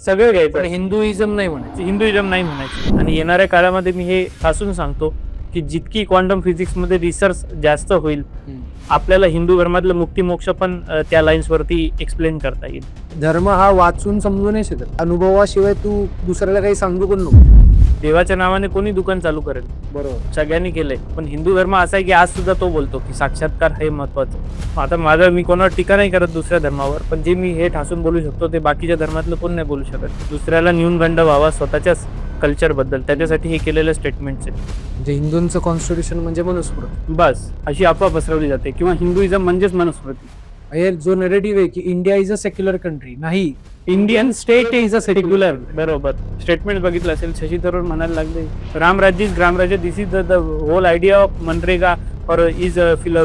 सगळं पण घ्यायचं, हिंदुइझम नाही म्हणायचं. हिंदुइझम नाही म्हणायचं. आणि येणाऱ्या काळामध्ये मी हे ठासून सांगतो की जितकी क्वांटम फिजिक्समध्ये रिसर्च जास्त होईल, आपल्याला हिंदू धर्मातलं मुक्ती मोक्ष पण त्या लाईन्स वरती एक्सप्लेन करता येईल. धर्म हा वाचून समजू नाही शकत, अनुभवाशिवाय तू दुसऱ्याला काही सांगू पण नको. देवाच्या नावाने कोणी दुकान चालू करेल, बरोबर. सगळ्यांनी केलंय. पण हिंदू धर्म असा आहे की आज सुद्धा तो बोलतो की साक्षात्कार हे महत्वाचं. आता माझं, मी कोणावर टीका नाही करत दुसऱ्या धर्मावर, पण जे मी हे ठासून बोलू शकतो ते बाकीच्या धर्मातलं कोण नाही बोलू शकत. दुसऱ्याला न्यूनगंड व्हावा स्वतःच्याच कल्चर बद्दल, त्याच्यासाठी हे केलेलं स्टेटमेंट्स आहेत. म्हणजे हिंदूंचं कॉन्स्टिट्यूशन म्हणजे मनुस्मृती. बस अशी अफवा पसरवली जाते, किंवा हिंदुइझम म्हणजेच मनुस्मृती. हे जो नेरेटिव्ह आहे की India is a secular country, नाही, Indian state is a secular. बरोबर स्टेटमेंट बघितलं असेल, शशी थरूर म्हणायला लागले Ramrajya is Gramrajya, this is the whole idea of MNREGA और is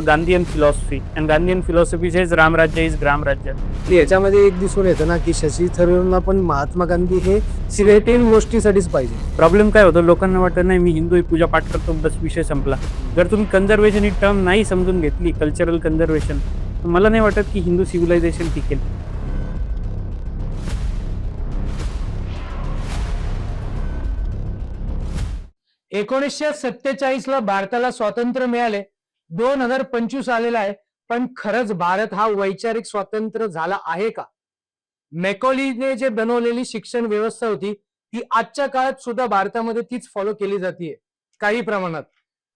Gandhian philosophy, and Gandhian philosophy says Ramrajya is Gramrajya. याच्यामध्ये एक दिसून येतं ना की शशी थरूरला पण महात्मा गांधी हे सिलेक्टिव्ह गोष्टीसाठीच पाहिजे. प्रॉब्लेम काय होतो, लोकांना वाटत नाही मी हिंदू पूजा पाठ करतो बस विषय संपला. जर तुम्ही कन्झर्वेशन ही टर्म नाही समजून घेतली, कल्चरल कन्झर्वेशन, मला नाही वाटत की हिंदू सिव्हिलायझेशन टिकेल. ला भारताला स्वातंत्र्य मिळाले, 2025 आलेला आहे, पण खरंच भारत हा वैचारिक स्वातंत्र्य झाला आहे का? मॅकॉलीने जे बनवलेली शिक्षण व्यवस्था होती ती आजच्या काळात सुद्धा भारतामध्ये तीच फॉलो केली जाते काही प्रमाणात.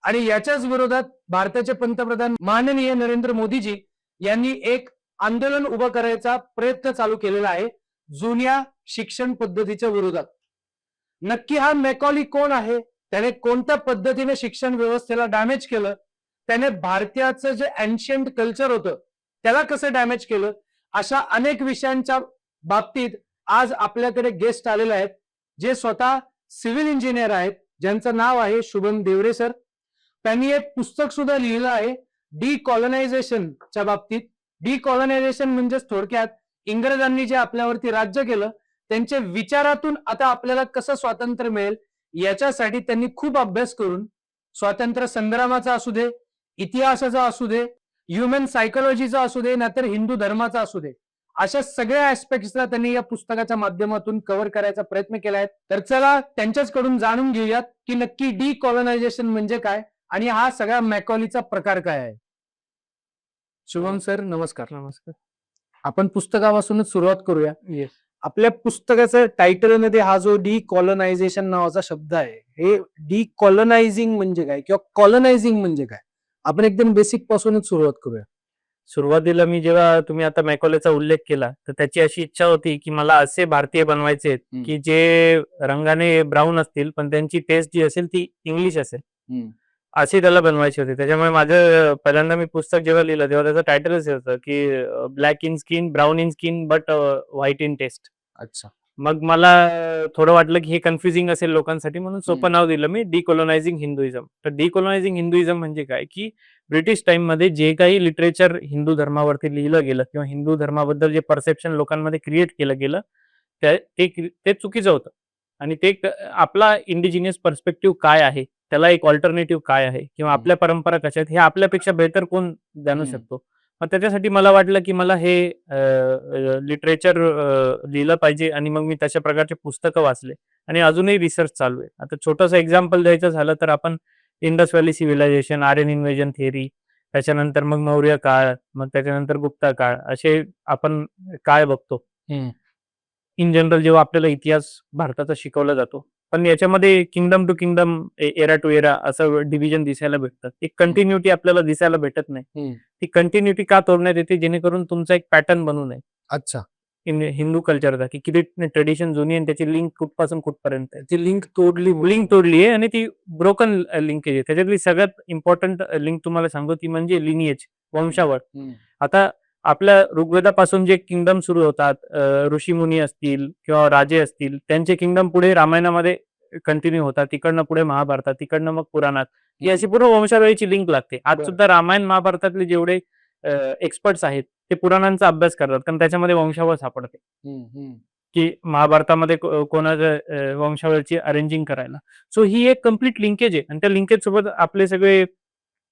आणि याच्याच विरोधात भारताचे पंतप्रधान माननीय नरेंद्र मोदीजी यांनी एक आंदोलन उभं करायचा प्रयत्न चालू केलेला आहे जुन्या शिक्षण पद्धतीच्या विरोधात. नक्की हा मॅकॉली कोण आहे, त्याने कोणत्या पद्धतीने शिक्षण व्यवस्थेला डॅमेज केलं, त्याने भारतीयाचं जे एन्शियंट कल्चर होतं त्याला कसं डॅमेज केलं, अशा अनेक विषयांच्या बाबतीत आज आपल्याकडे गेस्ट आलेले आहेत जे स्वतः सिव्हिल इंजिनियर आहेत, ज्यांचं नाव आहे शुभम देवरे सर. त्यांनी एक पुस्तक सुद्धा लिहिलं आहे डिकॉलनायझेशनच्या बाबतीत. डिकॉलनायझेशन म्हणजे थोडक्यात इंग्रजांनी जे आपल्यावरती राज्य केलं त्यांच्या विचारातून आता आपल्याला कसं स्वातंत्र्य मिळेल याच्यासाठी त्यांनी खूप अभ्यास करून स्वातंत्र्य संग्रामाचा असू दे, इतिहासाचा असू दे, ह्युमन सायकोलॉजीचा असू दे, नाहीतर हिंदू धर्माचा असू दे, अशा सगळ्या ऍस्पेक्ट्सला त्यांनी या पुस्तकाच्या माध्यमातून कव्हर करायचा प्रयत्न केलाय. तर चला त्यांच्याचकडून जाणून घेऊयात की नक्की डिकॉलनायझेशन म्हणजे काय आणि हा सगळा मॅकॉलीचा प्रकार काय आहे. शुभम सर नमस्कार. नमस्कार. आपण पुस्तकापासूनच सुरुवात करूया. येस. आपल्या पुस्तकाच्या टायटलमध्ये हा जो डिकॉलनायझेशन नावाचा शब्द आहे, हे डिकॉलनायझिंग म्हणजे काय किंवा कॉलनायझिंग म्हणजे काय, आपण एकदम बेसिक पासूनच सुरुवात करूया. सुरुवातीला मी जेव्हा तुम्ही आता मॅकॉलेचा उल्लेख केला तर त्याची अशी इच्छा होती की मला असे भारतीय बनवायचे आहेत की जे रंगाने ब्राऊन असतील पण त्यांची टेस्ट जी असेल ती इंग्लिश असेल, असे त्याला बनवायचे होते. त्याच्यामुळे माझं पहिल्यांदा मी पुस्तक जेव्हा लिहिलं तेव्हा त्याचं टायटलच होतं की black in skin, brown in skin, but white in taste. अच्छा. मग मला थोडं वाटलं की हे कन्फ्युजिंग असेल लोकांसाठी, म्हणून सोपं नाव दिलं मी डिकोलोनायझिंग हिंदुइझम. तर डिकोलोनायझिंग हिंदुइझम म्हणजे काय की ब्रिटिश टाइम मध्ये जे काही लिटरेचर हिंदू धर्मावरती लिहिलं गेलं किंवा हिंदू धर्माबद्दल जे परसेप्शन लोकांमध्ये क्रिएट केलं गेलं ते चुकीचं होतं. आणि ते आपला इंडिजिनियस पर्स्पेक्टिव्ह काय आहे, त्याला एक ऑल्टरनेटिव्ह काय आहे, किंवा आपल्या परंपरा कशा आहेत हे आपल्यापेक्षा बेहतर कोण जाणू शकतो. मग त्याच्यासाठी मला वाटलं की मला हे लिटरेचर लिहिलं पाहिजे आणि मग मी तशा प्रकारचे पुस्तकं वाचले आणि अजूनही रिसर्च चालू आहे. आता छोटंसं एक्झाम्पल द्यायचं झालं तर आपण Indus valley civilisation, Aryan invasion theory, त्याच्यानंतर मग मौर्य काळ, मग त्याच्यानंतर गुप्ता काळ, असे आपण काळ बघतो. इन जनरल जेव्हा आपल्याला इतिहास भारताचा शिकवला जातो, पण याच्यामध्ये kingdom to kingdom, era to era असं डिव्हिजन दिसायला भेटतं. एक कंटिन्युटी आपल्याला दिसायला भेटत नाही. ती कंटिन्युटी का तोडण्यात येते, जेणेकरून तुमचा एक पॅटर्न बनू नये. अच्छा. हिंदू कल्चरचा की किती ट्रेडिशन जुनी आणि त्याची लिंक कुठपासून कुठपर्यंत आहे. ती लिंक तोडली आहे आणि ती ब्रोकन लिंकेज आहे. त्याच्यातली सगळ्यात इम्पॉर्टंट लिंक तुम्हाला सांगतो ती म्हणजे लिनिएज, वंशावळ. आता आपल्या ऋग्वेदापासून जे किंगडम सुरू होतात, ऋषीमुनी असतील किंवा राजे असतील, त्यांचे किंगडम पुढे रामायणामध्ये कंटिन्यू होतात, तिकडनं पुढे महाभारतात, तिकडनं मग पुराणात, ही अशी पूर्ण वंशावळीची लिंक लागते. आज सुद्धा रामायण महाभारतातले जेवढे एक्सपर्ट्स आहेत ते पुराणांचा अभ्यास करतात, कारण त्याच्यामध्ये वंशावळ सापडते की महाभारतामध्ये कोणाच्या वंशावळीची अरेंजिंग करायला. सो ही एक कम्प्लीट लिंकेज आहे आणि त्या लिंकेज सोबत आपले सगळे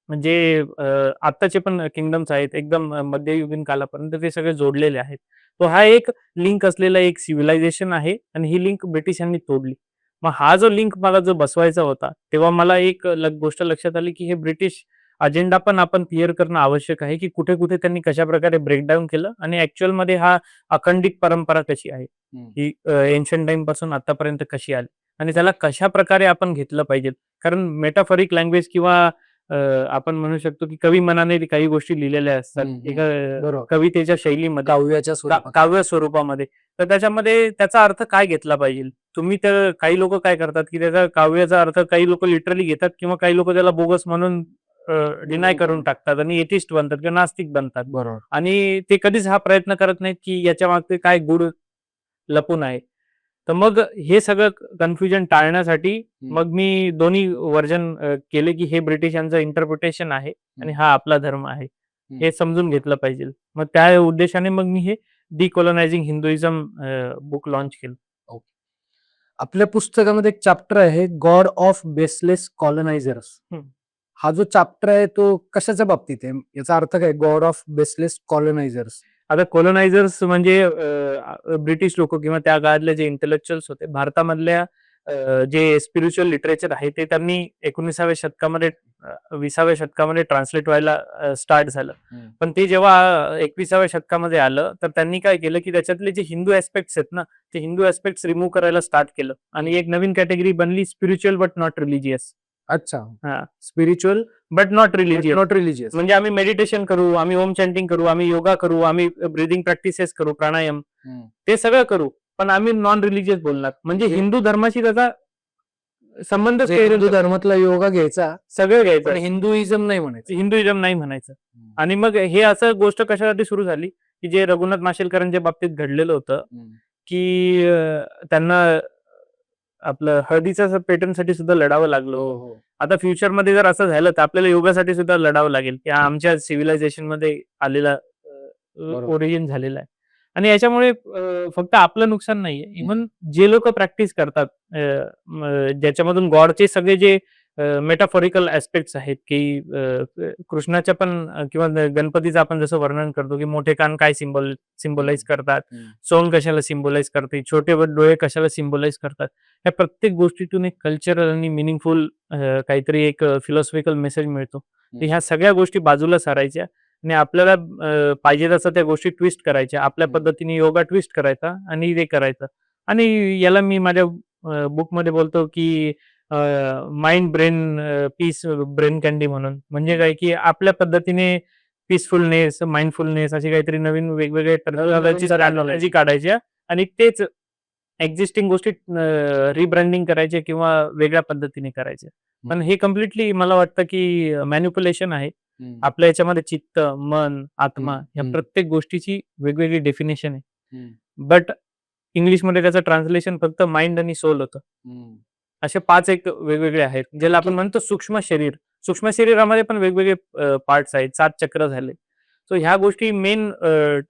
म्हणजे आत्ताचे पण किंगडम्स आहेत एकदम मध्ययुगीन कालापर्यंत ते सगळे जोडलेले आहेत. तो हा एक लिंक असलेला एक सिव्हिलायझेशन आहे आणि ही लिंक ब्रिटिशांनी तोडली. मग हा जो लिंक मला जो बसवायचा होता, तेव्हा मला एक गोष्ट लक्षात आली, की हे ब्रिटिश अजेंडा पण आपण क्लिअर करणं आवश्यक आहे, की कुठे-कुठे त्यांनी कशाप्रकारे ब्रेकडाउन केलं आणि ॲक्चुअलमध्ये हा अखंडित परंपरा कशी आहे, ही एन्शियंट टाईमपासून आतापर्यंत कशी आली आणि त्याला कशाप्रकारे आपण घेतलं पाहिजे. कारण मेटाफॉरिक लँग्वेज किंवा आपण म्हणू शकतो, की कवी मनाने काही गोष्टी लिहिलेल्या असतात. एका बरोबर. कवितेच्या शैलीमध्ये, काव्याच्या स्वरूपात. काव्य स्वरूपामध्ये. तर त्याच्यामध्ये त्याचा अर्थ काय घेतला पाहिजे? तुम्ही तर काही लोकं काय करतात, की त्याचा काव्याचा अर्थ काही लोकं लिटरली घेतात किंवा काही लोकं त्याला बोगस म्हणून डिनाय करून टाकतात आणि एथिस्ट बनतात किंवा नास्तिक बनतात. बरोबर. आणि ते कधीच हा प्रयत्न करत नाहीत, की याच्या मागचे काय गूढ लपून आहे. तर मग हे सगळं कन्फ्युजन टाळण्यासाठी मग मी दोन्ही व्हर्जन केले, की हे ब्रिटिशांचं इंटरप्रिटेशन आहे आणि हा आपला धर्म आहे. हे समजून घेतलं पाहिजे. मग त्या उद्देशाने मग मी हे डिकोलोनायझिंग हिंदुइझम बुक लॉन्च केलं. आपल्या पुस्तकामध्ये एक चॅप्टर आहे गॉड ऑफ बेसलेस कॉलनायझर्स. हं. हा जो चॅप्टर आहे तो कशाच्या बाबतीत आहे? याचा अर्थ काय? God of baseless colonisers. आता कॉलोनायझर्स म्हणजे ब्रिटिश लोकं किंवा त्या काळातले जे इंटेलेक्च्युअल्स होते. भारतामधल्या जे स्पिरिच्युअल लिटरेचर आहे ते त्यांनी 19व्या शतकामध्ये 20व्या शतकामध्ये ट्रान्सलेट व्हायला स्टार्ट झालं. पण ते जेव्हा 21व्या शतकामध्ये आलं, तर त्यांनी काय केलं, की त्याच्यातले जे हिंदू ॲस्पेक्ट्स आहेत ना, ते हिंदू ॲस्पेक्ट्स रिमूव्ह करायला स्टार्ट केलं आणि एक नवीन कॅटेगरी बनली स्पिरिच्युअल बट नॉट रिलिजियस. अच्छा. हां. Spiritual but not religious. Not religious. म्हणजे आम्ही मेडिटेशन करू, आम्ही ओम चॅन्टिंग करू, आम्ही योगा करू, आम्ही ब्रीथिंग प्रॅक्टिसेस करू, प्राणायाम, ते सगळं करू. पण आम्ही नॉन रिलिजियस बोलणार. म्हणजे हिंदू धर्माशी त्याचा संबंधच हिंदू धर्मातला योगा घ्यायचा, सगळं पण घ्यायचं. हिंदुइझम नाही म्हणायचं. हिंदुइझम नाही म्हणायचं. आणि मग हे असं गोष्ट कशासाठी सुरू झाली, की जे रघुनाथ माशेलकरांच्या बाबतीत घडलेलं होतं, की त्यांना आपलं हळदीच्या पेटंटसाठी सुद्धा लढावं लागलं होतं. आता फ्युचरमध्ये जर असं झालं, तर आपल्याला योगासाठी सुद्धा लढावं लागेल, की हा आमच्या सिव्हिलायझेशनमध्ये आलेला बरोबर. ओरिजिन झालेला आहे. आणि याच्यामुळे फक्त आपलं नुकसान नाहीये. इव्हन जे लोकं प्रॅक्टिस करतात, ज्याच्यामधून गॉडचे सगळे जे मेटाफॉरिकल ॲस्पेक्ट्स आहेत, की कृष्णाच्या पण किंवा गणपतीचं आपण जसं वर्णन करतो, की मोठे कान काय सिम्बॉलाइज करतात, सोंग कशाला सिम्बॉलाइज करते, छोटे डोळे कशाला सिम्बॉलाइज करतात. या प्रत्येक गोष्टीतून एक कल्चरल आणि मिनिंगफुल काहीतरी एक फिलॉसॉफिकल मेसेज मिळतो. तर ह्या सगळ्या गोष्टी बाजूला सारायच्या आणि आपल्याला पाहिजे तसं त्या गोष्टी ट्विस्ट करायच्या. आपल्या पद्धतीने योगा ट्विस्ट करायचा आणि ते करायचं. आणि याला मी माझ्या बुकमध्ये बोलतो, की mind brain peace brain candy म्हणून. म्हणजे काय, की आपल्या पद्धतीने पीसफुलनेस, माइंडफुलनेस अशी काहीतरी नवीन वेगवेगळे टर्मिनॉलॉजी काढायच्या आणि तेच एक्झिस्टिंग गोष्टी रिब्रँडिंग करायचे किंवा वेगळ्या पद्धतीने करायचे. पण हे कंप्लीटली मला वाटतं, की मॅनिप्युलेशन आहे. आपल्या याच्यामध्ये चित्त, मन, आत्मा या प्रत्येक गोष्टीची वेगवेगळी डेफिनेशन आहे. बट इंग्लिशमध्ये त्याचं ट्रान्सलेशन फक्त माइंड आणि सोल होतं. असे 5 एक वेगवेगळे आहेत, ज्याला आपण म्हणतो सूक्ष्म शरीर. सूक्ष्म शरीरामध्ये पण वेगवेगळे पार्ट्स आहेत, 7 चक्र झाले. सो ह्या गोष्टी मेन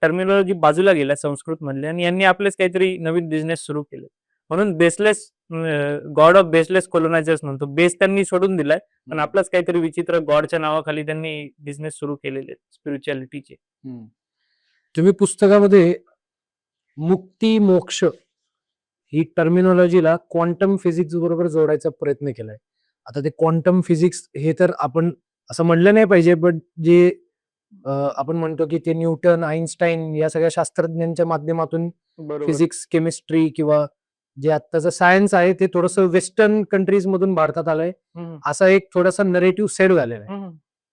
टर्मिनॉलॉजी बाजूला गेल्या संस्कृतमधल्या आणि यांनी आपलेच काहीतरी नवीन बिझनेस सुरू केले. म्हणून baseless God of baseless colonisers म्हणतो. बेस त्यांनी सोडून दिलाय, पण आपलाच काहीतरी विचित्र गॉडच्या नावाखाली त्यांनी बिझनेस सुरू केलेले स्पिरिच्युअलिटीचे. तुम्ही पुस्तकामध्ये मुक्ती मोक्ष ही टर्मिनॉलॉजीला क्वांटम फिजिक्स बरोबर जोडायचा प्रयत्न केलाय. आता ते क्वांटम फिजिक्स हे तर आपण असं म्हणलं नाही पाहिजे, बट जे आपण म्हणतो की ते न्यूटन, आईन्स्टाईन या सगळ्या शास्त्रज्ञांच्या माध्यमातून फिजिक्स, केमिस्ट्री किंवा जे आत्ताचं सायन्स आहे ते थोडंसं वेस्टर्न कंट्रीज मधून भारतात आलंय, असा एक थोडासा नरेटिव्ह सेट झालेला आहे.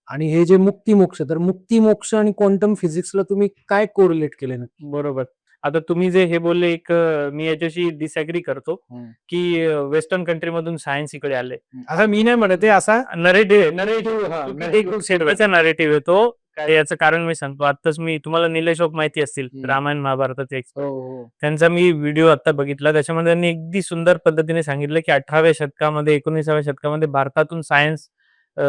आणि हे जे मुक्ती मोक्ष, तर मुक्ती मोक्ष आणि क्वांटम फिजिक्सला तुम्ही काय कोरिलेट केले नक्की? बरोबर. आता तुम्ही जे हे बोलले एक मी याच्याशी डिसएग्री करतो, की वेस्टर्न कंट्रीमधून सायन्स इकडे आले. असं मी नाही म्हणत आहे, असा नरेटिव्ह नरेटिव्ह नरेटिव्ह येतो. याचं कारण मी सांगतो. आत्ताच मी तुम्हाला निलेश ओक माहिती असतील, रामायण महाभारताचे एक्सपर्ट. त्यांचा मी व्हिडिओ आता बघितला. त्याच्यामध्ये त्यांनी अगदी सुंदर पद्धतीने सांगितलं, की 18व्या शतकामध्ये 19व्या शतकामध्ये भारतातून सायन्स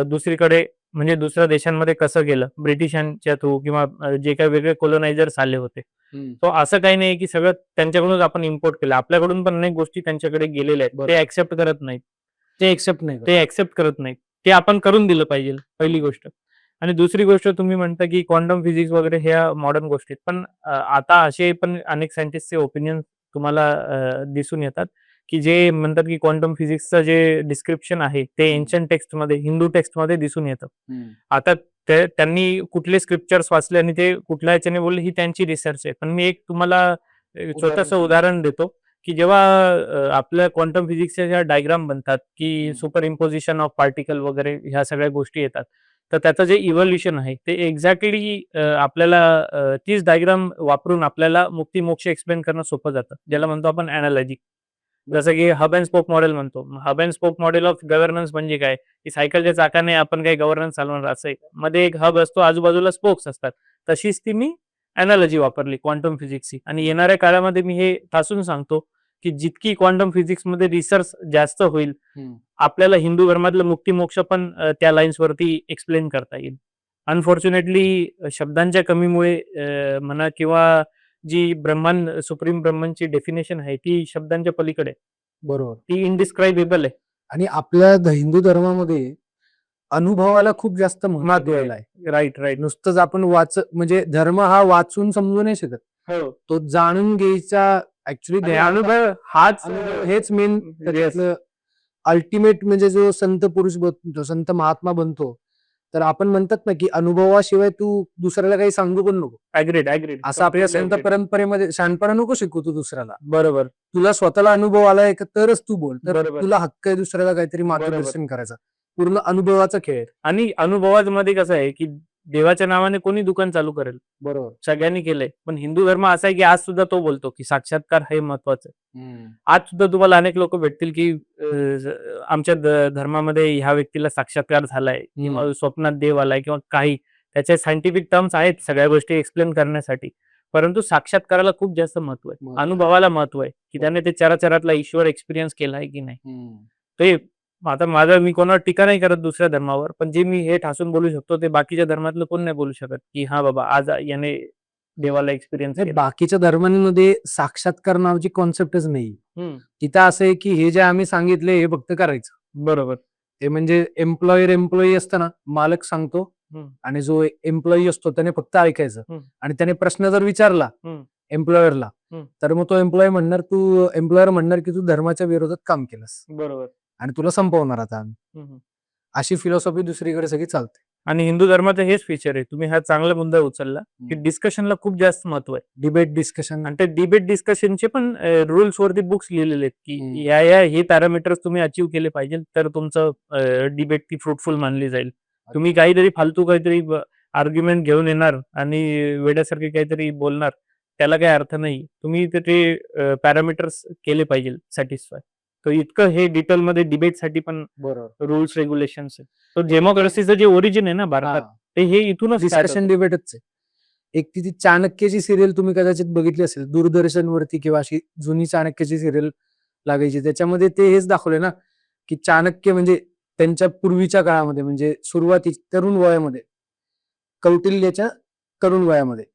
दुसरीकडे म्हणजे दुसऱ्या देशांमध्ये कसं गेलं, ब्रिटिशांच्या थ्रू किंवा जे काही वेगळे कोलोनायझर्स आले होते. तो असं काही नाही, की सगळं त्यांच्याकडूनच आपण इम्पोर्ट केलं. आपल्याकडून पण अनेक गोष्टी त्यांच्याकडे गेलेल्या आहेत. ते ऍक्सेप्ट करत नाहीत. ते एक्सेप्ट नाही. ते ऍक्सेप्ट करत नाहीत. ते आपण करून दिलं पाहिजे पहिली गोष्ट. आणि दुसरी गोष्ट तुम्ही म्हणता की क्वांटम फिजिक्स वगैरे ह्या मॉडर्न गोष्टी आहेत. पण आता असे पण अनेक सायंटिस्टचे ओपिनियन तुम्हाला दिसून येतात की जे म्हणतात की क्वांटम फिजिक्सचं जे डिस्क्रिप्शन आहे ते एन्शंट टेक्स्टमध्ये, हिंदू टेक्स्टमध्ये दिसून येतं. आता त्यांनी कुठले स्क्रिप्चर्स वाचले आणि ते कुठल्या ह्याच्याने बोलले ही त्यांची रिसर्च आहे. पण मी एक तुम्हाला छोटंसं सांगा. उदाहरण देतो की जेव्हा आपल्या क्वांटम फिजिक्सच्या ज्या डायग्राम बनतात की सुपर इम्पोजिशन ऑफ पार्टिकल वगैरे ह्या सगळ्या गोष्टी येतात, तर त्याचं जे इव्होल्युशन आहे ते एक्झॅक्टली आपल्याला तीच डायग्राम वापरून आपल्याला मुक्ती मोक्ष एक्सप्लेन करणं सोपं जातं, ज्याला म्हणतो आपण अॅनालॉजी. जसं की हब अँड स्पोक मॉडेल म्हणतो. Hub and spoke model of governance म्हणजे काय, की सायकलच्या चाकाने आपण काही गव्हर्नन्स चालवणार असं आहे. मध्ये एक हब असतो, आजूबाजूला स्पोक्स असतात. तशीच ती मी अॅनालॉजी वापरली क्वांटम फिजिक्सची. आणि येणाऱ्या काळामध्ये मी हे ठासून सांगतो की जितकी क्वांटम फिजिक्समध्ये रिसर्च जास्त होईल, आपल्याला हिंदू धर्मातलं मुक्ती मोक्ष पण त्या लाईन्सवरती एक्सप्लेन करता येईल. अनफॉर्च्युनेटली शब्दांच्या कमीमुळे म्हणा किंवा जी सुप्रीम ब्रह्मांची डेफिनेशन आहे ती शब्दांच्या पलीकडे आहे. बरोबर. ती इनडिस्क्रायबेबल आहे. आणि आपल्या हिंदू धर्मामध्ये अनुभवाला खूप जास्त महत्व महत्व आहे. दिलेलं आहे. Right, right. नुसतंच आपण म्हणजे धर्म हा वाचून समजू नाही शकत, हो. तो जाणून घ्यायचा. ऍक्च्युली आणि अनुभव हाच हेच मेन त्याच्यातलं अल्टिमेट. म्हणजे जो संत पुरुष बनतो, संत महात्मा बनतो, तर आपण म्हणतात ना की अनुभवाशिवाय तू दुसऱ्याला काही सांगू पण नको. ऍग्रीड. असं आपल्या संत परंपरेमध्ये शहाणपणा नको शिकू तू दुसऱ्याला. बरोबर. तुला स्वतःला अनुभव आलाय का तरच तू बोल. तर बरोबर. तुला हक्क आहे दुसऱ्याला काहीतरी मार्गदर्शन करायचा. पूर्ण अनुभवाचा खेळ आहे. आणि अनुभवामध्ये कसं आहे की देवाच्या नावाने कोणी दुकान चालू करेल, बरोबर. सगळ्यांनी केलंय. पण हिंदू धर्म असा आहे की आज सुद्धा तो बोलतो की साक्षात्कार हे महत्वाचं आहे. आज सुद्धा तुम्हाला अनेक लोक भेटतील की आमच्या धर्मामध्ये ह्या व्यक्तीला साक्षात्कार झालाय किंवा स्वप्नात देव आलाय किंवा काही त्याचे सायंटिफिक टर्म्स आहेत सगळ्या गोष्टी एक्सप्लेन करण्यासाठी. परंतु साक्षात्काराला खूप जास्त महत्व आहे, अनुभवाला महत्व आहे की त्याने ते चराचरातला ईश्वर एक्सपिरियन्स केलाय की नाही. ते आता मी कोणावर टीका नाही करत दुसऱ्या धर्मावर, पण जे मी हे ठासून बोलू शकतो ते बाकीच्या धर्मातलं कोण नाही बोलू शकत की हा बाबा आज याने देवाला एक्सपिरियन्स बाकीच्या धर्मांमध्ये साक्षात्कार नावाची कॉन्सेप्टच नाही. तिथं असं आहे की हे जे आम्ही सांगितले हे फक्त करायचं. बरोबर. ते म्हणजे एम्प्लॉई असतं ना, मालक सांगतो आणि जो एम्प्लॉई असतो त्याने फक्त ऐकायचं. आणि त्याने प्रश्न जर विचारला एम्प्लॉयरला, तर मग तो एम्प्लॉयर म्हणणार की तू धर्माच्या विरोधात काम केलंस. बरोबर. आणि तुला संपवणार आता आम्ही. अशी फिलॉसॉफी दुसरीकडे सगळी चालते. आणि हिंदू धर्माचं हेच फीचर आहे. तुम्ही हा चांगला मुद्दा उचलला की डिस्कशनला खूप जास्त महत्व आहे. Debate discussion. आणि ते डिबेट डिस्कशनचे पण रूल्स वरती बुक्स लिहिलेले आहेत की या हे पॅरामीटर्स तुम्ही अचीव केले पाहिजे तर तुमचं डिबेट ती फ्रुटफुल मानली जाईल. तुम्ही काहीतरी फालतू काहीतरी आर्ग्युमेंट घेऊन येणार आणि वेड्यासारखे काहीतरी बोलणार, त्याला काही अर्थ नाही. तुम्ही ते पॅरामीटर्स केले पाहिजे सॅटिस्फाय. तर इतकं हे डिटेलमध्ये डिबेटसाठी पण रूल्स रेग्युलेशन्स आहे. तो डेमोक्रेसीचं जे ओरिजिन आहे ना भारतात, ते हे इथूनच डिस्कशन डिबेटच आहे. एक ती चाणक्यची सिरियल तुम्ही कदाचित बघितली असेल दूरदर्शनवरती, किंवा अशी जुनी चाणक्यची सिरियल लागायची. त्याच्यामध्ये ते हेच दाखवले ना की चाणक्य म्हणजे त्यांच्या पूर्वीच्या काळामध्ये, म्हणजे सुरुवाती तरुण वयामध्ये, कौटिल्याच्या तरुण वयामध्ये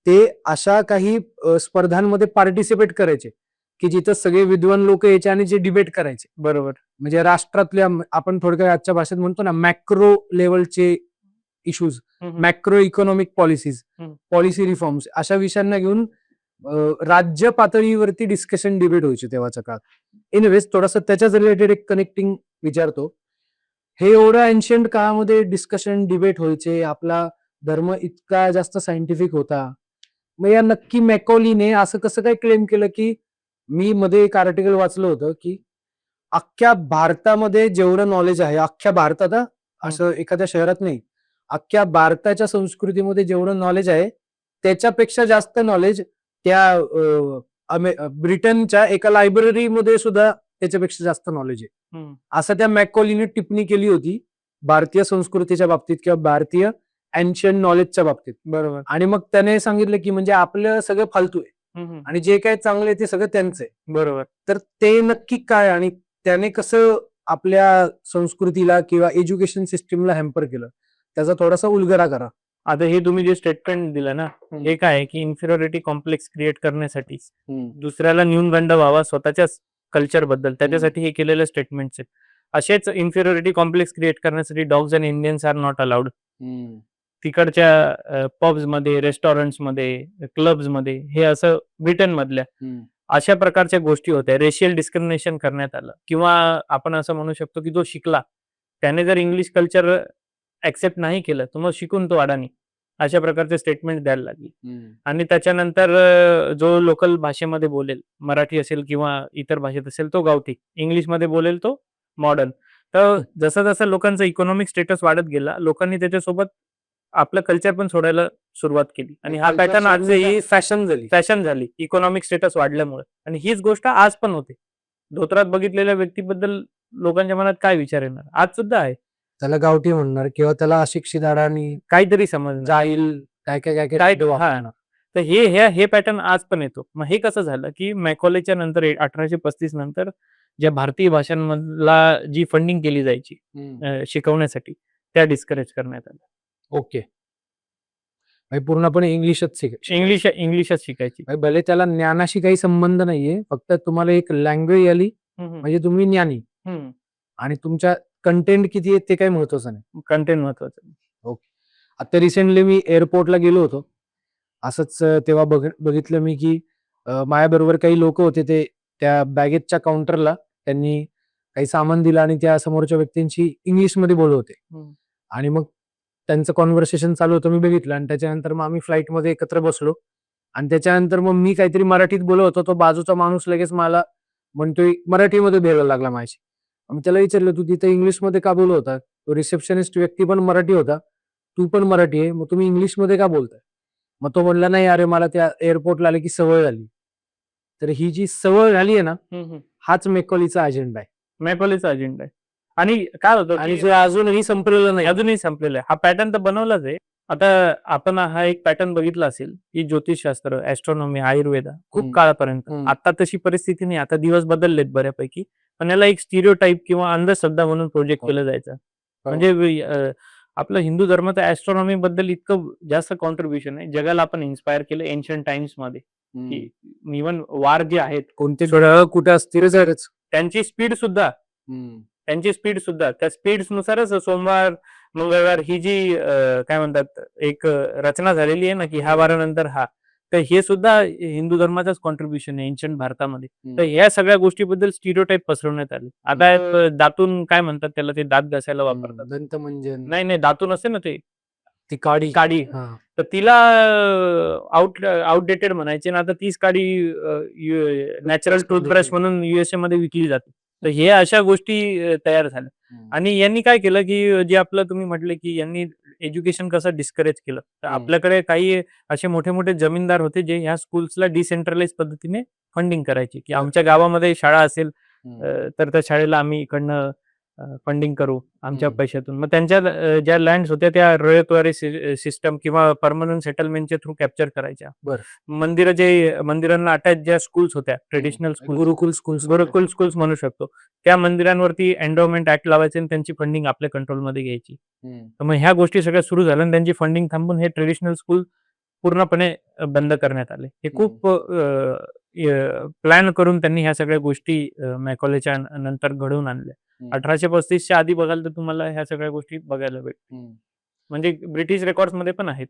ते अशा काही स्पर्धांमध्ये पार्टिसिपेट करायचे की जिथं सगळे विद्वान लोक यायचे आणि जे डिबेट करायचे. बरोबर. म्हणजे राष्ट्रातल्या, आपण थोडक्यात आजच्या भाषेत म्हणतो ना, मॅक्रो लेवलचे issues, macro economic policies, policy reforms, अशा विषयांना घेऊन राज्य पातळीवरती डिस्कशन डिबेट व्हायचे तेव्हाच्या काळात. एनिवेज थोडासा त्याच्याच रिलेटेड एक कनेक्टिंग विचारतो. हे एवढ्या एन्शियंट काळामध्ये डिस्कशन डिबेट व्हायचे, आपला धर्म इतका जास्त सायंटिफिक होता. मग या नक्की मॅकॉलीने असं कसं काय क्लेम केलं की, मी मध्ये एक आर्टिकल वाचलं होतं की अख्ख्या भारतामध्ये जेवढं नॉलेज आहे, अख्ख्या भारतात, असं एखाद्या शहरात नाही, अख्ख्या भारताच्या संस्कृतीमध्ये जेवढं नॉलेज आहे त्याच्यापेक्षा जास्त नॉलेज त्या ब्रिटनच्या एका लायब्ररीमध्ये सुद्धा त्याच्यापेक्षा जास्त नॉलेज आहे, असं त्या मॅकॉलीने टिप्पणी केली होती भारतीय संस्कृतीच्या बाबतीत किंवा भारतीय एन्शियंट नॉलेजच्या बाबतीत. बरोबर. आणि मग त्याने सांगितलं की म्हणजे आपलं सगळं फालतू आहे आणि जे काय चांगलं आहे ते सगळं त्यांचं आहे. बरोबर. तर ते नक्की काय आणि त्याने कसं आपल्या संस्कृतीला किंवा एज्युकेशन सिस्टीमला हॅम्पर केलं, त्याचा थोडासा उलगडा करा. आता हे तुम्ही जे स्टेटमेंट दिलं ना, हे काय आहे की इन्फिरियरिटी कॉम्प्लेक्स क्रिएट करण्यासाठी, दुसऱ्याला न्यूनगंड व्हावा स्वतःच्याच कल्चर बद्दल, त्याच्यासाठी हे केलेले स्टेटमेंट्स आहेत. असेच इन्फिरियरिटी कॉम्प्लेक्स क्रिएट करण्यासाठी dogs and Indians are not allowed. तिकडच्या पब्स मध्ये, रेस्टॉरंट्स मध्ये, क्लब्स मध्ये, हे असं ब्रिटन मधल्या अशा प्रकारच्या गोष्टी होत्या. रेशियल डिस्क्रिमिनेशन करण्यात आलं, किंवा आपण असं म्हणू शकतो की जो शिकला त्याने जर इंग्लिश कल्चर ऍक्सेप्ट नाही केलं तर मग शिकून तो अडाणी, अशा प्रकारचे स्टेटमेंट द्यायला लागली. आणि त्याच्यानंतर जो लोकल भाषेमध्ये बोलेल, मराठी असेल किंवा इतर भाषेत असेल तो गावठी, इंग्लिशमध्ये बोलेल तो मॉडर्न. तर जसं जसं लोकांचा इकॉनॉमिक स्टेटस वाढत गेला, लोकांनी त्याच्यासोबत आपलं कल्चर पण सोडायला सुरुवात केली. आणि हा पॅटर्न आजही फॅशन झाली इकॉनॉमिक स्टेटस वाढल्यामुळे. आणि हीच गोष्ट आज पण होते. धोत्रात बघितलेल्या व्यक्तीबद्दल लोकांच्या मनात काय विचार येणार, आज सुद्धा आहे. त्याला गावठी म्हणणार किंवा त्याला अशिक्षित अडाणी, काहीतरी समजणार, जाईल, काय काय काय काय काय हा. वापरणार. तर हे पॅटर्न आज पण येतो. मग हे कसं झालं की मॅकॉलेच्या नंतर 1835 नंतर ज्या भारतीय भाषांमधला जी फंडिंग केली जायची शिकवण्यासाठी, त्या डिस्करेज करण्यात आल्या. ओके, पूर्णपणे इंग्लिशच इंग्लिशच शिकायची. भले त्याला ज्ञानाशी काही संबंध नाहीये, फक्त तुम्हाला एक लँग्वेज आली म्हणजे तुम्ही ज्ञानी, आणि तुमच्या कंटेंट किती आहे ते काही महत्वाचं नाही. कंटेंट महत्वाचं. आता रिसेंटली मी एअरपोर्टला गेलो होतो. असंच तेव्हा बघितलं मी की माझ्याबरोबर काही लोक होते, ते त्या बॅगेजच्या काउंटरला त्यांनी काही सामान दिलं आणि त्या समोरच्या व्यक्तींशी इंग्लिशमध्ये बोलत होते. आणि मग त्यांचं कॉन्व्हर्सेशन चालू होतं, मी बघितलं. आणि त्याच्यानंतर मग आम्ही फ्लाईटमध्ये एकत्र बसलो. आणि त्याच्यानंतर मग मी काहीतरी मराठीत बोलत होतो, तो बाजूचा माणूस लगेच मला म्हणतोय मराठीमध्ये बोलायला लागला माझ्याशी. मी त्याला विचारलं, तू तिथे इंग्लिशमध्ये का बोलत होता? तो रिसेप्शनिस्ट व्यक्ती पण मराठी होता, तू पण मराठी आहे, मग तुम्ही इंग्लिशमध्ये का बोलताय? मग तो म्हणला, नाही अरे मला त्या एअरपोर्टला आले की सवय झाली. तर ही जी सवय झाली आहे ना, हाच मेकॉलीचा अजेंडा आहे. मॅकॉलेचा अजेंडा आहे. आणि काय होतं, आणि जे अजूनही संपलेलं नाही. अजूनही संपलेलं आहे. हा पॅटर्न तर बनवलाच आहे. आता आपण हा एक पॅटर्न बघितला असेल की ज्योतिषशास्त्र, ऍस्ट्रॉनॉमी, आयुर्वेदा खूप काळापर्यंत, आता तशी परिस्थिती नाही, आता दिवस बदललेत बऱ्यापैकी, पण याला एक स्टिरियोटाईप किंवा अंधश्रद्धा म्हणून प्रोजेक्ट केलं जायचं. म्हणजे आपलं हिंदू धर्माचं ऍस्ट्रॉनॉमी बद्दल इतकं जास्त कॉन्ट्रीब्युशन आहे, जगाला आपण इन्स्पायर केलं एन्शियंट टाइम्स मध्ये. इव्हन वार जे आहेत, कोणते कुठे असतील त्यांची स्पीड सुद्धा त्या स्पीड्स नुसारच सोमवार, मंगळवार ही जी काय म्हणतात एक रचना झालेली आहे ना, की ह्या वारानंतर हा, तर हे सुद्धा हिंदू धर्माचाच कॉन्ट्रीब्युशन आहे एन्शियंट भारतामध्ये. तर ह्या सगळ्या गोष्टीबद्दल स्टिरियोटाईप पसरवण्यात आले. आता दातून काय म्हणतात त्याला, ते दात घासायला वापरतात, दंत म्हणजे नाही दातून असते ना ते, ती काडी, तर तिला आउटडेटेड म्हणायचे ना, आता तीच काडी नॅचरल टूथब्रश म्हणून युएसए मध्ये विकली जाते. तर हे अशा गोष्टी तयार झाल्या. आणि यांनी काय केलं की जे आपलं तुम्ही म्हटले की यांनी एज्युकेशन कसं डिस्करेज केलं, तर आपल्याकडे काही असे मोठे मोठे जमीनदार होते जे ह्या स्कूल्सला डिसेंट्रलाइज पद्धतीने फंडिंग करायचे, की आमच्या गावामध्ये शाळा असेल तर त्या शाळेला आम्ही इकडनं फंडिंग करू आमच्या पैशातून. मग त्यांच्या ज्या लँड्स होत्या त्या रयतवारी सिस्टम किंवा परमनंट सेटलमेंटच्या थ्रू कॅप्चर करायच्या. मंदिरांना अटॅच ज्या स्कूल्स होत्या, ट्रेडिशनल गुरुकुल स्कूल्स म्हणू शकतो, त्या मंदिरांवरती एन्डोमेंट ऍक्ट लावायचे आणि त्यांची फंडिंग आपल्या कंट्रोलमध्ये घ्यायची. तर मग ह्या गोष्टी सगळ्या सुरू झाल्या आणि त्यांची फंडिंग थांबून हे ट्रेडिशनल स्कूल पूर्णपणे बंद करण्यात आले. हे खूप प्लॅन करून त्यांनी ह्या सगळ्या गोष्टी मॅकॉलेच्या नंतर घडवून आणल्या. 1835च्या आधी बघाल तर तुम्हाला ह्या सगळ्या गोष्टी बघायला भेटतील, म्हणजे ब्रिटिश रेकॉर्ड्स मध्ये पण आहेत.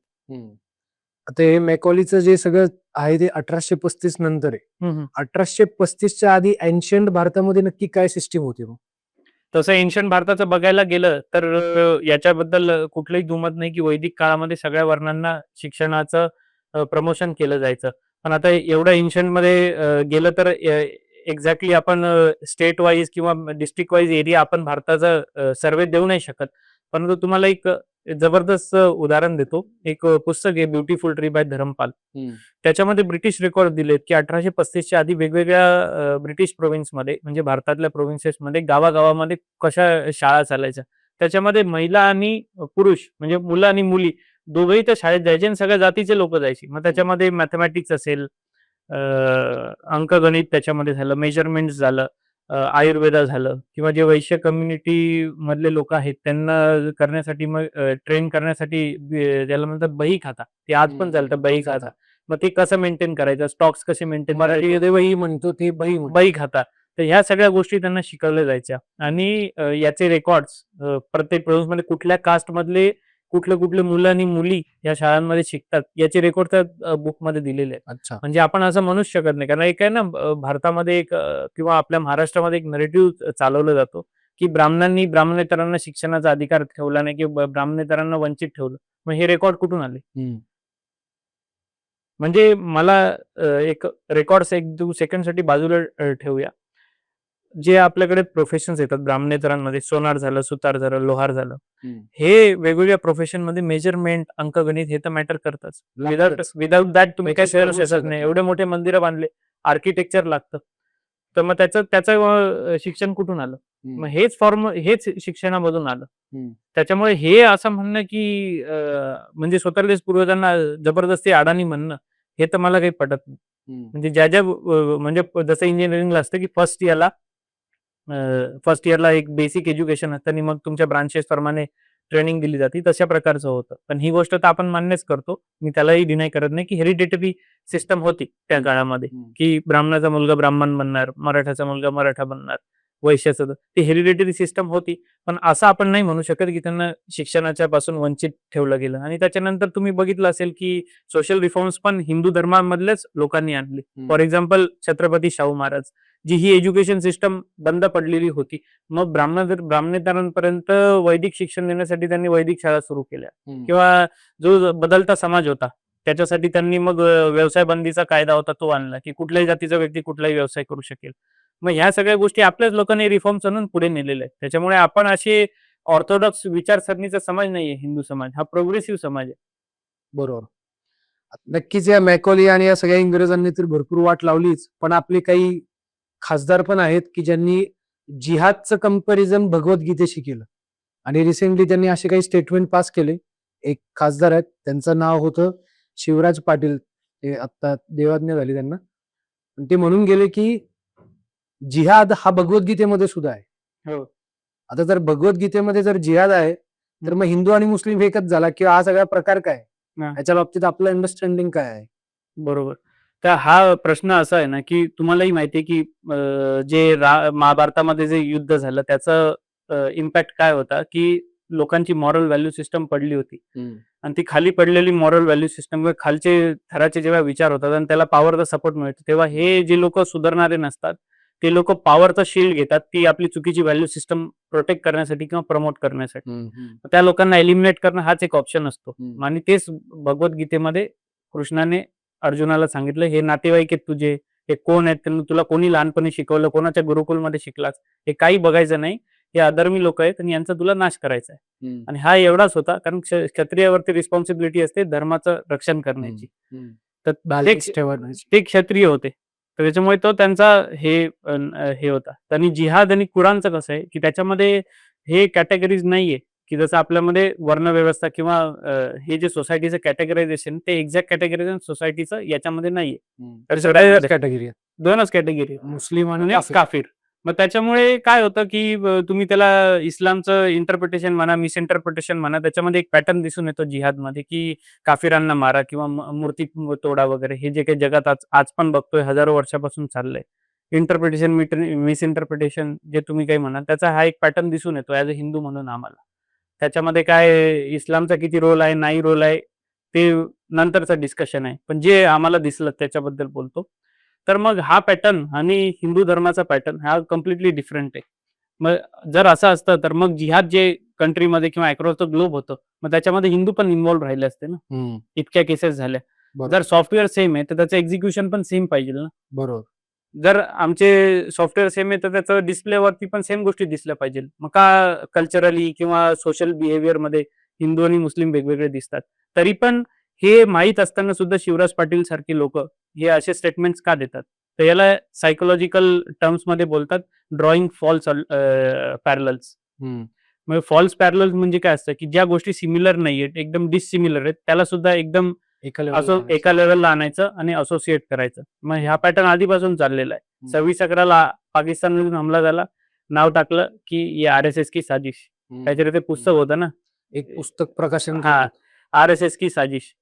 आता हे मॅकॉलीचं जे सगळं आहे ते 1835 नंतर आहे. 1835च्या आधी एन्शियंट भारतामध्ये नक्की काय सिस्टीम होती? तसं एन्शियंट भारताचं बघायला गेलं तर याच्याबद्दल कुठलंही दुमत नाही की वैदिक काळामध्ये सगळ्या वर्णांना शिक्षणाचं प्रमोशन केलं जायचं. पण आता एवढं एन्शियंट मध्ये गेलं तर एक्झॅक्टली आपण स्टेट वाईज किंवा डिस्ट्रिक्ट वाईज एरिया आपण भारताचा सर्वे देऊ नाही शकत. परंतु तुम्हाला एक जबरदस्त उदाहरण देतो. एक पुस्तक आहे ब्युटिफुल ट्री बाय धरमपाल. त्याच्यामध्ये ब्रिटिश रेकॉर्ड दिलेत की 1835च्या आधी वेगवेगळ्या ब्रिटिश प्रोव्हिन्समध्ये, म्हणजे भारतातल्या प्रोव्हिन्सेसमध्ये गावागावामध्ये कशा शाळा चालायच्या. त्याच्यामध्ये महिला आणि पुरुष म्हणजे मुलं आणि मुली दोघेही त्या शाळेत जायचे आणि सगळ्या जातीचे लोक जायचे. मग त्याच्यामध्ये मॅथमॅटिक्स असेल, अंकगणित त्याच्यामध्ये झालं, मेजरमेंट झालं, आयुर्वेदा झालं, किंवा जे वैश्य कम्युनिटी मधले लोक आहेत त्यांना करण्यासाठी मग ट्रेन करण्यासाठी त्याला म्हणतात बही खाता, ते आज पण चालतं बही खाता. मग ते कसं मेंटेन करायचं, स्टॉक्स कसे मेंटेन, मराठीमध्ये वही म्हणतो ते बही खाता. तर ह्या सगळ्या गोष्टी त्यांना शिकवल्या जायच्या. आणि याचे रेकॉर्ड्स प्रत्येक प्रोव्हिन्स मध्ये कुठल्या कास्ट मधले कुठले कुठले मुलं आणि मुली या शाळांमध्ये शिकतात याचे रेकॉर्ड त्या बुकमध्ये दिलेले आहेत. अच्छा. म्हणजे आपण असं म्हणूच शकत नाही, कारण एक आहे ना भारतामध्ये एक किंवा आपल्या महाराष्ट्रामध्ये एक नरेटिव्ह चालवलं जातो की ब्राह्मणांनी ब्राह्मणेतरांना शिक्षणाचा अधिकार ठेवला नाही किंवा ब्राह्मणेतरांना वंचित ठेवलं. मग हे रेकॉर्ड कुठून आले? म्हणजे मला एक रेकॉर्ड्स 1-2 सेकंडसाठी बाजूला ठेवूया. जे आपल्याकडे प्रोफेशन्स येतात ब्राह्मणेतरांमध्ये, सोनार झालं, सुतार झालं, लोहार झालं. हे वेगवेगळ्या प्रोफेशनमध्ये मेजरमेंट, अंकगणित हे तर मॅटर करतच. विदाउट दॅट तुम्ही काय Practice करू करू शकत शकत नाही. नाही. एवढे मोठे मंदिरं बांधले, आर्किटेक्चर लागतं. तर मग त्याचं शिक्षण कुठून आलं? मग हेच शिक्षणामधून आलं. त्याच्यामुळे हे असं म्हणणं की म्हणजे स्वतःलाच पूर्वजांना जबरदस्ती अडाणी म्हणणं, हे तर मला काही पटत नाही. म्हणजे ज्या म्हणजे जसं इंजिनिअरिंगला असतं की फर्स्ट इयरला एक बेसिक एज्युकेशन असतं आणि मग तुमच्या ब्रांचेस प्रमाणे ट्रेनिंग दिली जाते, तशा प्रकारचं होतं. पण ही गोष्ट तर आपण मान्यच करतो. मी त्यालाही डिनाय करत नाही की हेरिडिटरी सिस्टम होती त्या काळामध्ये, की ब्राह्मणाचा मुलगा ब्राह्मण बनणार, मराठाचा मुलगा मराठा बनणार, वैश्याचं ती हेरिडिटरी सिस्टम होती. पण असं आपण नाही म्हणू शकत की त्यांना शिक्षणाच्या पासून वंचित ठेवलं गेलं. आणि त्याच्यानंतर तुम्ही बघितलं असेल की सोशल रिफॉर्म्स पण हिंदू धर्मामधल्याच लोकांनी आणली. फॉर एक्झाम्पल छत्रपती शाहू महाराज, जी ही एज्युकेशन सिस्टम बंद पडलेली होती, मग ब्राह्मणेतरांपर्यंत वैदिक शिक्षण देण्यासाठी त्यांनी वैदिक शाळा सुरू केल्या. किंवा जो बदलता समाज होता त्याच्यासाठी त्यांनी मग व्यवसाय बंदीचा कायदा होता तो आणला, की कुठल्याही जातीचा व्यक्ती कुठलाही व्यवसाय करू शकेल. मग ह्या सगळ्या गोष्टी आपल्याच लोकांनी रिफॉर्म्स आणून पुढे नेलेल्या आहेत. त्याच्यामुळे आपण असे ऑर्थोडॉक्स विचारसरणीचा समाज नाहीये हिंदू समाज, हा प्रोग्रेसिव्ह समाज आहे. बरोबर. नक्कीच या मॅकॉली आणि या सगळ्या इंग्रजांनी तर भरपूर वाट लावलीच, पण आपले काही खासदार पण आहेत की ज्यांनी जिहादचं कंपॅरिझन भगवद्गीतेशी केलं आणि रिसेंटली त्यांनी असे काही स्टेटमेंट पास केले. एक खासदार आहेत, त्यांचं नाव होतं शिवराज पाटील. ते आता देवाज्ञा झाली त्यांना. पण ते म्हणून गेले की जिहाद हा भगवद्गीतेमध्ये सुद्धा आहे. हो. आता जर भगवद्गीतेमध्ये जर जिहाद आहे, तर मग हिंदू आणि मुस्लिम एकच झाला किंवा हा सगळा प्रकार काय? हा. याच्या बाबतीत आपलं अंडरस्टँडिंग काय आहे? बरोबर. तर हा प्रश्न असा आहे ना, की तुम्हालाही माहिती आहे, की जे महाभारतामध्ये जे युद्ध झालं त्याचा इम्पॅक्ट काय होता, की लोकांची मॉरल व्हॅल्यू सिस्टम पडली होती. आणि ती खाली पडलेली मॉरल व्हॅल्यू सिस्टम खालचे थराचे जेव्हा विचार होतात आणि त्याला पॉवरचा सपोर्ट मिळतो, तेव्हा हे जे लोक सुधारणारे नसतात, ते लोक पॉवरचा शील्ड घेतात, ती आपली चुकीची व्हॅल्यू सिस्टम प्रोटेक्ट करण्यासाठी किंवा प्रमोट करण्यासाठी. त्या लोकांना एलिमिनेट करणं हाच एक ऑप्शन असतो. आणि तेच भगवद्गीतेमध्ये कृष्णाने अर्जुनाला सांगितलं, हे नातेवाईक आहेत तुझे, हे कोण आहेत, त्यांनी तुला कोणी लहानपणी शिकवलं, कोणाच्या गुरुकुलमध्ये शिकलास, हे काही बघायचं नाही. हे अधर्मी लोक आहेत आणि यांचा तुला नाश करायचा आहे. आणि हा एवढाच होता, कारण क्षत्रियावरती रिस्पॉन्सिबिलिटी असते धर्माचं रक्षण करण्याची. तर ते क्षत्रिय होते, तर त्याच्यामुळे तो त्यांचा हे होता. आणि जिहाद आणि कुराणचं कसं आहे, की त्याच्यामध्ये हे कॅटेगरीज नाहीये, की जसं आपल्यामध्ये वर्णव्यवस्था किंवा हे जे सोसायटीचं कॅटेगरायझेशन, ते एक्झॅक्ट कॅटेगरायझेशन सोसायटीचं याच्यामध्ये नाहीये. तर कॅटेगरी आहेत. दोनच कॅटेगरी, मुस्लिम आणि आणि काफिर. मग त्याच्यामुळे काय होतं, की तुम्ही त्याला इस्लामचं इंटरप्रिटेशन म्हणा, मिसइंटरप्रिटेशन म्हणा, त्याच्यामध्ये एक पॅटर्न दिसून येतो जिहादमध्ये, की काफिरांना मारा किंवा मूर्ती तोडा वगैरे, हे जे काही जगात आज पण बघतोय, हजारो वर्षापासून चाललंय. इंटरप्रिटेशन, मिसइंटरप्रिटेशन जे तुम्ही काही म्हणा, त्याचा हा एक पॅटर्न दिसून येतो ॲज अ हिंदू म्हणून आम्हाला. त्याच्यामध्ये काय इस्लामचा किती रोल आहे, नाही रोल आहे, ते नंतरचं डिस्कशन आहे. पण जे आम्हाला दिसलं त्याच्याबद्दल बोलतो. तर मग हा पॅटर्न आणि हिंदू धर्माचा पॅटर्न हा कम्प्लिटली डिफरंट आहे. मग जर असं असतं तर मग जिहाद जे कंट्रीमध्ये किंवा अक्रॉस द ग्लोब होतं, मग त्याच्यामध्ये हिंदू पण इन्व्हॉल्व्ह राहिले असते ना. इतक्या केसेस झाल्या. जर सॉफ्टवेअर सेम आहे तर त्याचं एक्झिक्युशन पण सेम पाहिजे ना. बरोबर. जर आमचे सॉफ्टवेअर सेम आहे तर त्याचं डिस्प्लेवरती पण सेम गोष्टी दिसल्या पाहिजे. मग का कल्चरली किंवा सोशल बिहेवियरमध्ये हिंदू आणि मुस्लिम वेगवेगळे दिसतात? तरी पण हे माहीत असताना सुद्धा शिवराज पाटील सारखी लोक हे असे स्टेटमेंट्स का देतात? तर याला सायकोलॉजिकल टर्म्समध्ये बोलतात ड्रॉइंग फॉल्स पॅरलल्स. मग फॉल्स पॅरलल्स म्हणजे काय असतं, की ज्या गोष्टी सिमिलर नाहीयेत, एकदम डिसिमिलर आहेत, त्याला सुद्धा एकदम एका लेवलला आणायचं आणि असोसिएट करायचं. मग हा पॅटर्न आधीपासून चाललेला आहे. 26/11 पाकिस्तानमधून हमला झाला, नाव टाकलं की RSS की साजिश. काहीतरी ते पुस्तक होतं ना, एक पुस्तक प्रकाशन. हा, RSS की साजिश.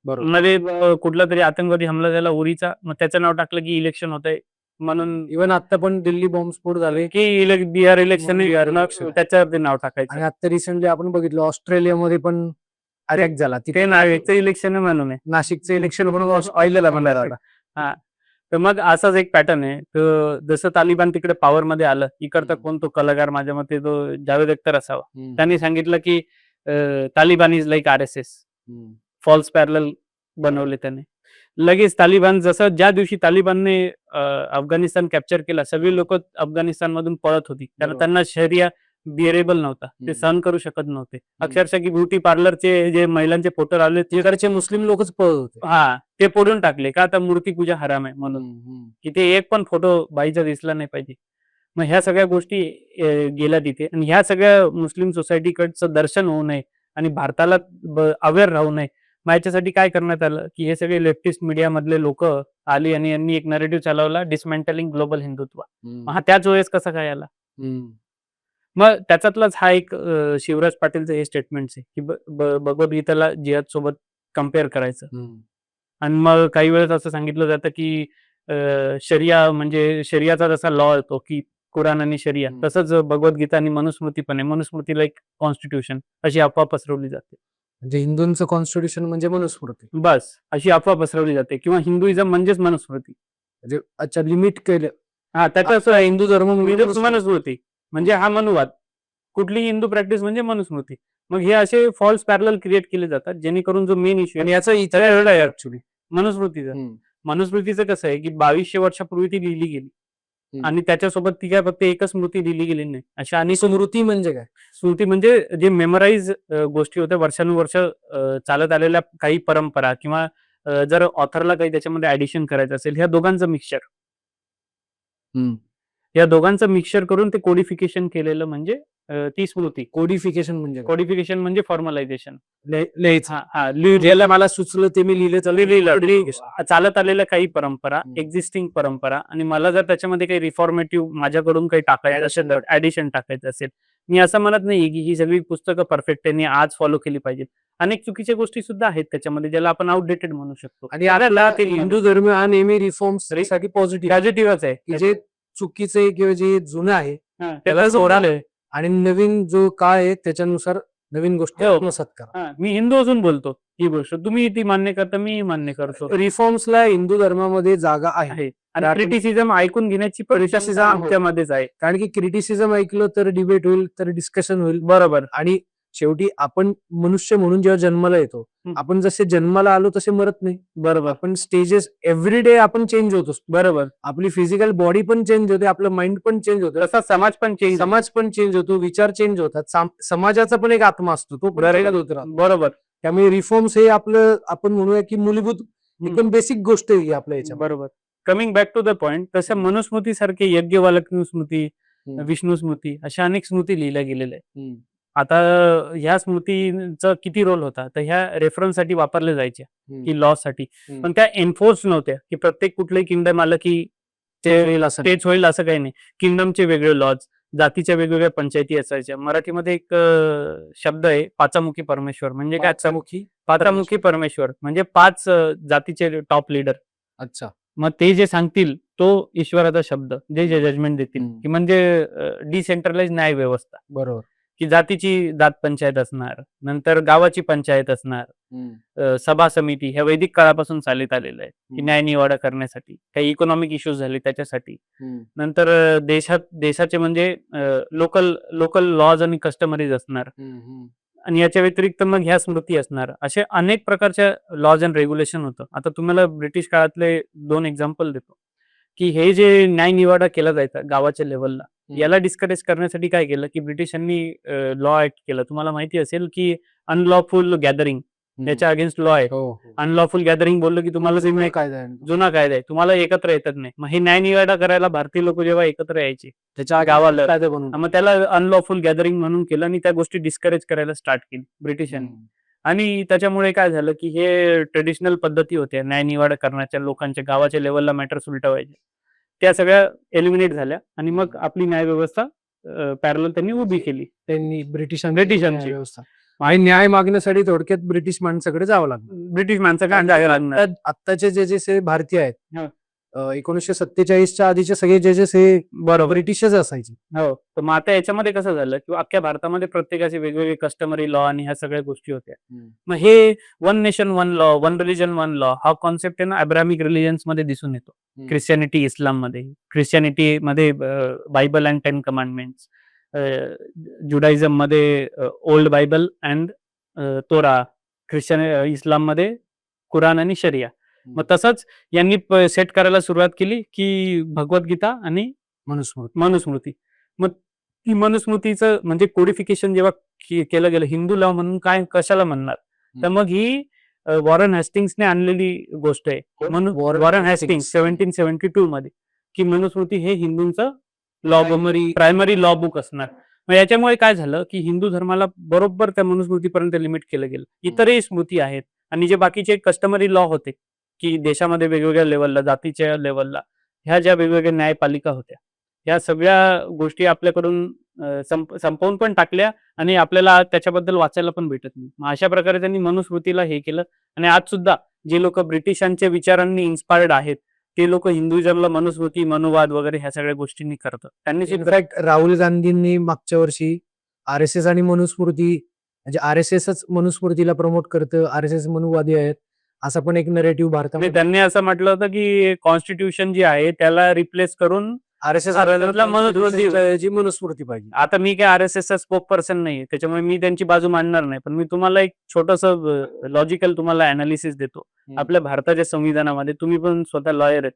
बरोबर. मध्ये कुठला तरी आतंकवादी हमला झाला उरीचा, मग त्याचं नाव टाकलं की इलेक्शन होतंय, म्हणून इव्हन आता पण दिल्ली बॉम्बस्फोट झाले की बिहार इलेक्शन बिहार election. त्याच्यावरती नाव टाकायचं. आणि आता रिसेंटली आपण बघितलं ऑस्ट्रेलियामध्ये पण अटॅक झाला ते तिथे नाशिकचं इलेक्शन म्हणून आहे. नाशिकचं इलेक्शन म्हणून पाहिलेलं मला हा तर मग असाच एक पॅटर्न आहे. तर जसं तालिबान तिकडे पॉवर मध्ये आलं, इकडचा कोण तो कलाकार, माझ्या मते तो जावेद अख्तर असावा, त्यांनी सांगितलं की Taliban is like RSS, false parallel बनवले त्याने. लगेच तालिबान, जसं ज्या दिवशी तालिबानने अफगाणिस्तान कॅप्चर केला, सगळी लोक अफगाणिस्तान मधून पळत होती, कारण बरोबर. त्यांना शरिया बिअरेबल नव्हता, ते सहन करू शकत नव्हते. अक्षरशः की ब्युटी पार्लरचे जे महिलांचे फोटो लावले, तिकडचे मुस्लिम लोकच पळत होते. हा ते पोडून टाकले का, आता मूर्ती पूजा हराम आहे म्हणून, की ते एक पण फोटो बाईचा दिसला नाही पाहिजे. मग ह्या सगळ्या गोष्टी गेल्या तिथे, आणि ह्या सगळ्या मुस्लिम सोसायटीकडचं दर्शन होऊ नये आणि भारताला अवेअर राहू नये. मग याच्यासाठी काय करण्यात आलं की हे सगळे लेफ्टिस्ट मीडिया मधले लोक आली आणि यांनी एक नरेटिव्ह चालवला, डिसमेंटलिंग ग्लोबल हिंदुत्व. हा त्याच वेळेस कसा काय आला? मग त्याच्यातलाच हा एक शिवराज पाटीलचं हे स्टेटमेंट आहे की भगवद्गीताला जिहाद सोबत कम्पेअर करायचं. आणि मग काही वेळेस असं सांगितलं जातं की शरिया म्हणजे शरियाचा जसा लॉ येतो की कुराण आणि शरिया, तसंच भगवद्गीता आणि मनुस्मृती पण आहे. मनुस्मृतीला एक कॉन्स्टिट्यूशन, अशी अफवा पसरवली जाते. म्हणजे हिंदूंचं कॉन्स्टिट्यूशन म्हणजे मनुस्मृती, बस अशी अफवा पसरवली जाते, किंवा हिंदुइझम म्हणजेच मनुस्मृती. म्हणजे अच्छा लिमिट केलं. हा त्याचं हिंदू धर्म म्हणजे मनुस्मृती म्हणजे हा मनुवाद, कुठली हिंदू प्रॅक्टिस म्हणजे मनुस्मृती. मग हे असे फॉल्स पॅरल क्रिएट केले जातात, जेणेकरून जो मेन इश्यू आणि याचा इतिहास एवढा आहे ऍक्च्युली मनुस्मृतीचं कसं आहे की 2200 वर्षापूर्वी ती लिहिली गेली, आणि त्याच्यासोबत ती काय फक्त एकच स्मृती लिहिली गेली नाही, अशा अनेक स्मृती म्हणजे काय? स्मृती म्हणजे जे मेमोराईज गोष्टी होत्या, वर्षानुवर्ष चालत आलेल्या काही परंपरा, किंवा जर ऑथरला काही त्याच्यामध्ये ऍडिशन करायचं असेल, ह्या दोघांचं मिक्सचर, या दोघांचं मिक्सचर करून ते कोडिफिकेशन केलेलं म्हणजे ती स्मृती. कोडिफिकेशन म्हणजे कोडिफिकेशन म्हणजे फॉर्मलायझेशन. लिहायचं मला सुचलं ते मी लिहिलं. चालत आलेल्या काही परंपरा, एक्झिस्टिंग परंपरा, आणि मला जर त्याच्यामध्ये काही रिफॉर्मेटिव्ह माझ्याकडून काही टाकायचं असेल, ऍडिशन टाकायचं असेल, मी असं म्हणत नाही की ही सगळी पुस्तकं परफेक्ट आहे आणि आज फॉलो केली पाहिजे. अनेक चुकीच्या गोष्टी सुद्धा आहेत त्याच्यामध्ये, ज्याला आपण आउटडेटेड म्हणू शकतो. आणि आता हिंदू धर्म हा नेहमी रिफॉर्म्स साठी पॉझिटिव्हच आहे, की जे चुकीचं आहे किंवा जे जुनं आहे त्याला जोराल आहे, आणि नवीन जो काळ आहे त्याच्यानुसार नवीन गोष्टी आत्मसात करा. मी हिंदू अजून बोलतो ही गोष्ट, तुम्ही ती मान्य करता, मी मान्य करतो. रिफॉर्म्सला हिंदू धर्मामध्ये जागा आहे, आणि क्रिटिसिझम ऐकून घेण्याची परीक्षा आमच्यामध्येच आहे. कारण की क्रिटिसिझम ऐकलं तर डिबेट होईल, तर डिस्कशन होईल. बरोबर. आणि शेवटी आपण मनुष्य म्हणून जेव्हा जन्माला येतो, आपण जसे जन्माला आलो तसे मरत नाही. बरोबर. आपण स्टेजेस एव्हरी डे आपण चेंज होतो. बरोबर. आपली फिजिकल बॉडी पण चेंज होते, आपलं माइंड पण चेंज होतं, तसा समाज पण चेंज होतो, विचार चेंज होतात. समाजाचा पण एक आत्मा असतो, तो बरोबर. त्यामुळे रिफॉर्म्स हे आपलं आपण म्हणूया की मूलभूत एकदम बेसिक गोष्ट आहे आपल्या याच्या. बरोबर. Coming back to the point, तशा मनुस्मृती सारखे यज्ञवाल्क्य स्मृती, विष्णू स्मृती, अशा अनेक स्मृती लिहिल्या गेलेल्या आहेत. आता ह्या स्मृतीचा किती रोल होता, तर ह्या रेफरन्ससाठी वापरल्या जायच्या की लॉ साठी, पण त्या एन्फोर्स नव्हत्या की प्रत्येक कुठलंही किंगडम आलं की तेच होईल असं काही नाही. किंगडमचे वेगळे लॉज, जातीच्या वेगवेगळ्या पंचायती असायच्या. मराठीमध्ये एक शब्द आहे पाचामुखी परमेश्वर, म्हणजे काय? पाचामुखी परमेश्वर म्हणजे 5 जातीचे टॉप लीडर. अच्छा. मग ते जे सांगतील तो ईश्वराचा शब्द, जे जजमेंट देतील, की म्हणजे डिसेंट्रलाइज न्याय व्यवस्था. बरोबर. की जातीची दात पंचायत असणार, नंतर गावाची पंचायत असणार, सभा समिती, ह्या वैदिक काळापासून चालत आलेलं आहे की न्याय निवाडा करण्यासाठी, काही इकॉनॉमिक इश्यूज झाले त्याच्यासाठी. नंतर देशाचे म्हणजे लोकल लॉज आणि कस्टमरीज असणार, आणि याच्या व्यतिरिक्त मग ह्या स्मृती असणार. असे अनेक प्रकारच्या लॉज अँड रेग्युलेशन होतं. आता तुम्हाला ब्रिटिश काळातले 2 एक्झाम्पल देतो की हे जे न्याय निवाडा केला जायचा गावाच्या लेवलला, याला डिस्करेज करण्यासाठी काय केलं की ब्रिटिशांनी लॉ ऍक्ट केलं. तुम्हाला माहिती असेल की अनलॉफुल गॅदरिंग, याच्या अगेन्स्ट लॉ आहे. अनलॉफुल गॅदरिंग बोललं की तुम्हाला जुना कायदा आहे, तुम्हाला एकत्र येतात नाही. मग हे न्याय निवाडा करायला भारतीय लोक जेव्हा एकत्र यायचे त्याच्या गावाला, मग त्याला अनलॉफुल गॅदरिंग म्हणून केलं, आणि त्या गोष्टी डिस्करेज करायला स्टार्ट केली ब्रिटिशांनी. आणि त्याच्यामुळे काय झालं की हे ट्रेडिशनल पद्धती होत्या न्याय निवाडा करण्याच्या, लोकांच्या गावाच्या लेवलला मॅटर सुलटवायचे, त्या सगळ्या एलिमिनेट झाल्या, आणि मग आपली न्याय व्यवस्था पॅरलल त्यांनी उभी केली. त्यांनी ब्रिटिशांची व्यवस्था आणि न्याय मागण्यासाठी थोडक्यात ब्रिटिश माणसाकडे जावं लागलं. ब्रिटिश माणसाकडे जावं लागणार. आत्ताचे जे भारतीय आहेत 1947च्या आधीचे सगळे जजेस हे बरोबर. ब्रिटिशच असायचे. हो. तर मग आता याच्यामध्ये कसं झालं, की अख्ख्या भारतामध्ये प्रत्येकाचे वेगवेगळे कस्टमरी लॉ आणि ह्या सगळ्या गोष्टी होत्या. मग हे one nation one law, one religion one law हा कॉन्सेप्ट आहे ना अब्राहमिक रिलिजन्स मध्ये दिसून येतो. ख्रिश्चॅनिटी, इस्लाममध्ये. ख्रिश्चॅनिटीमध्ये बायबल अँड 10 कमांडमेंट्स. जुडाइझममध्ये ओल्ड बायबल अँड तोरा. इस्लाममध्ये कुराण आणि शरिया. मग तसंच यांनी सेट करायला सुरुवात केली, की भगवद्गीता आणि मनुस्मृती. मग ती मनुस्मृतीचं म्हणजे कोडिफिकेशन जेव्हा केलं गेलं हिंदू लॉ म्हणून काय कशाला म्हणणार, तर मग ही वॉरन हेस्टिंग्सने आणलेली गोष्ट आहे. म्हणून वॉरन हेस्टिंग्स 1772 मध्ये, की मनुस्मृती हे हिंदूंचं लॉ प्रायमरी लॉ बुक असणार. मग याच्यामुळे काय झालं, की हिंदू धर्माला बरोबर त्या मनुस्मृतीपर्यंत लिमिट केलं गेलं. इतरही स्मृती आहेत आणि जे बाकीचे कस्टमरी लॉ होते, की देशामध्ये वेगवेगळ्या लेवलला, जातीच्या लेवलला ह्या ज्या वेगवेगळ्या न्यायपालिका होत्या, या सगळ्या गोष्टी आपल्याकडून संपवून पण टाकल्या आणि आपल्याला त्याच्याबद्दल वाचायला पण भेटत नाही. मग अशा प्रकारे त्यांनी मनुस्मृतीला हे केलं आणि आज सुद्धा जे लोक ब्रिटिशांच्या विचारांनी इन्स्पायर्ड आहेत, ते लोक हिंदुइझमला मनुस्मृती, मनुवाद वगैरे ह्या सगळ्या गोष्टींनी करतात. त्यांनी इनफॅक्ट राहुल गांधींनी मागच्या वर्षी RSS आणि मनुस्मृती म्हणजे RSSच मनुस्मृतीला प्रमोट करतं, RSS मनुवादी आहेत असा पण एक नरेटिव्ह भारतामध्ये त्यांनी असं म्हटलं होतं, की कॉन्स्टिट्यूशन जी आहे त्याला रिप्लेस करून RSS मनुस्मृती पाहिजे. आता मी काय RSSचा स्पोक पर्सन नाहीये, त्याच्यामुळे मी त्यांची बाजू मांडणार नाही. पण मी तुम्हाला एक छोटस लॉजिकल तुम्हाला अनालिसिस देतो. आपल्या भारताच्या संविधानामध्ये तुम्ही पण स्वतः लॉयर आहेत.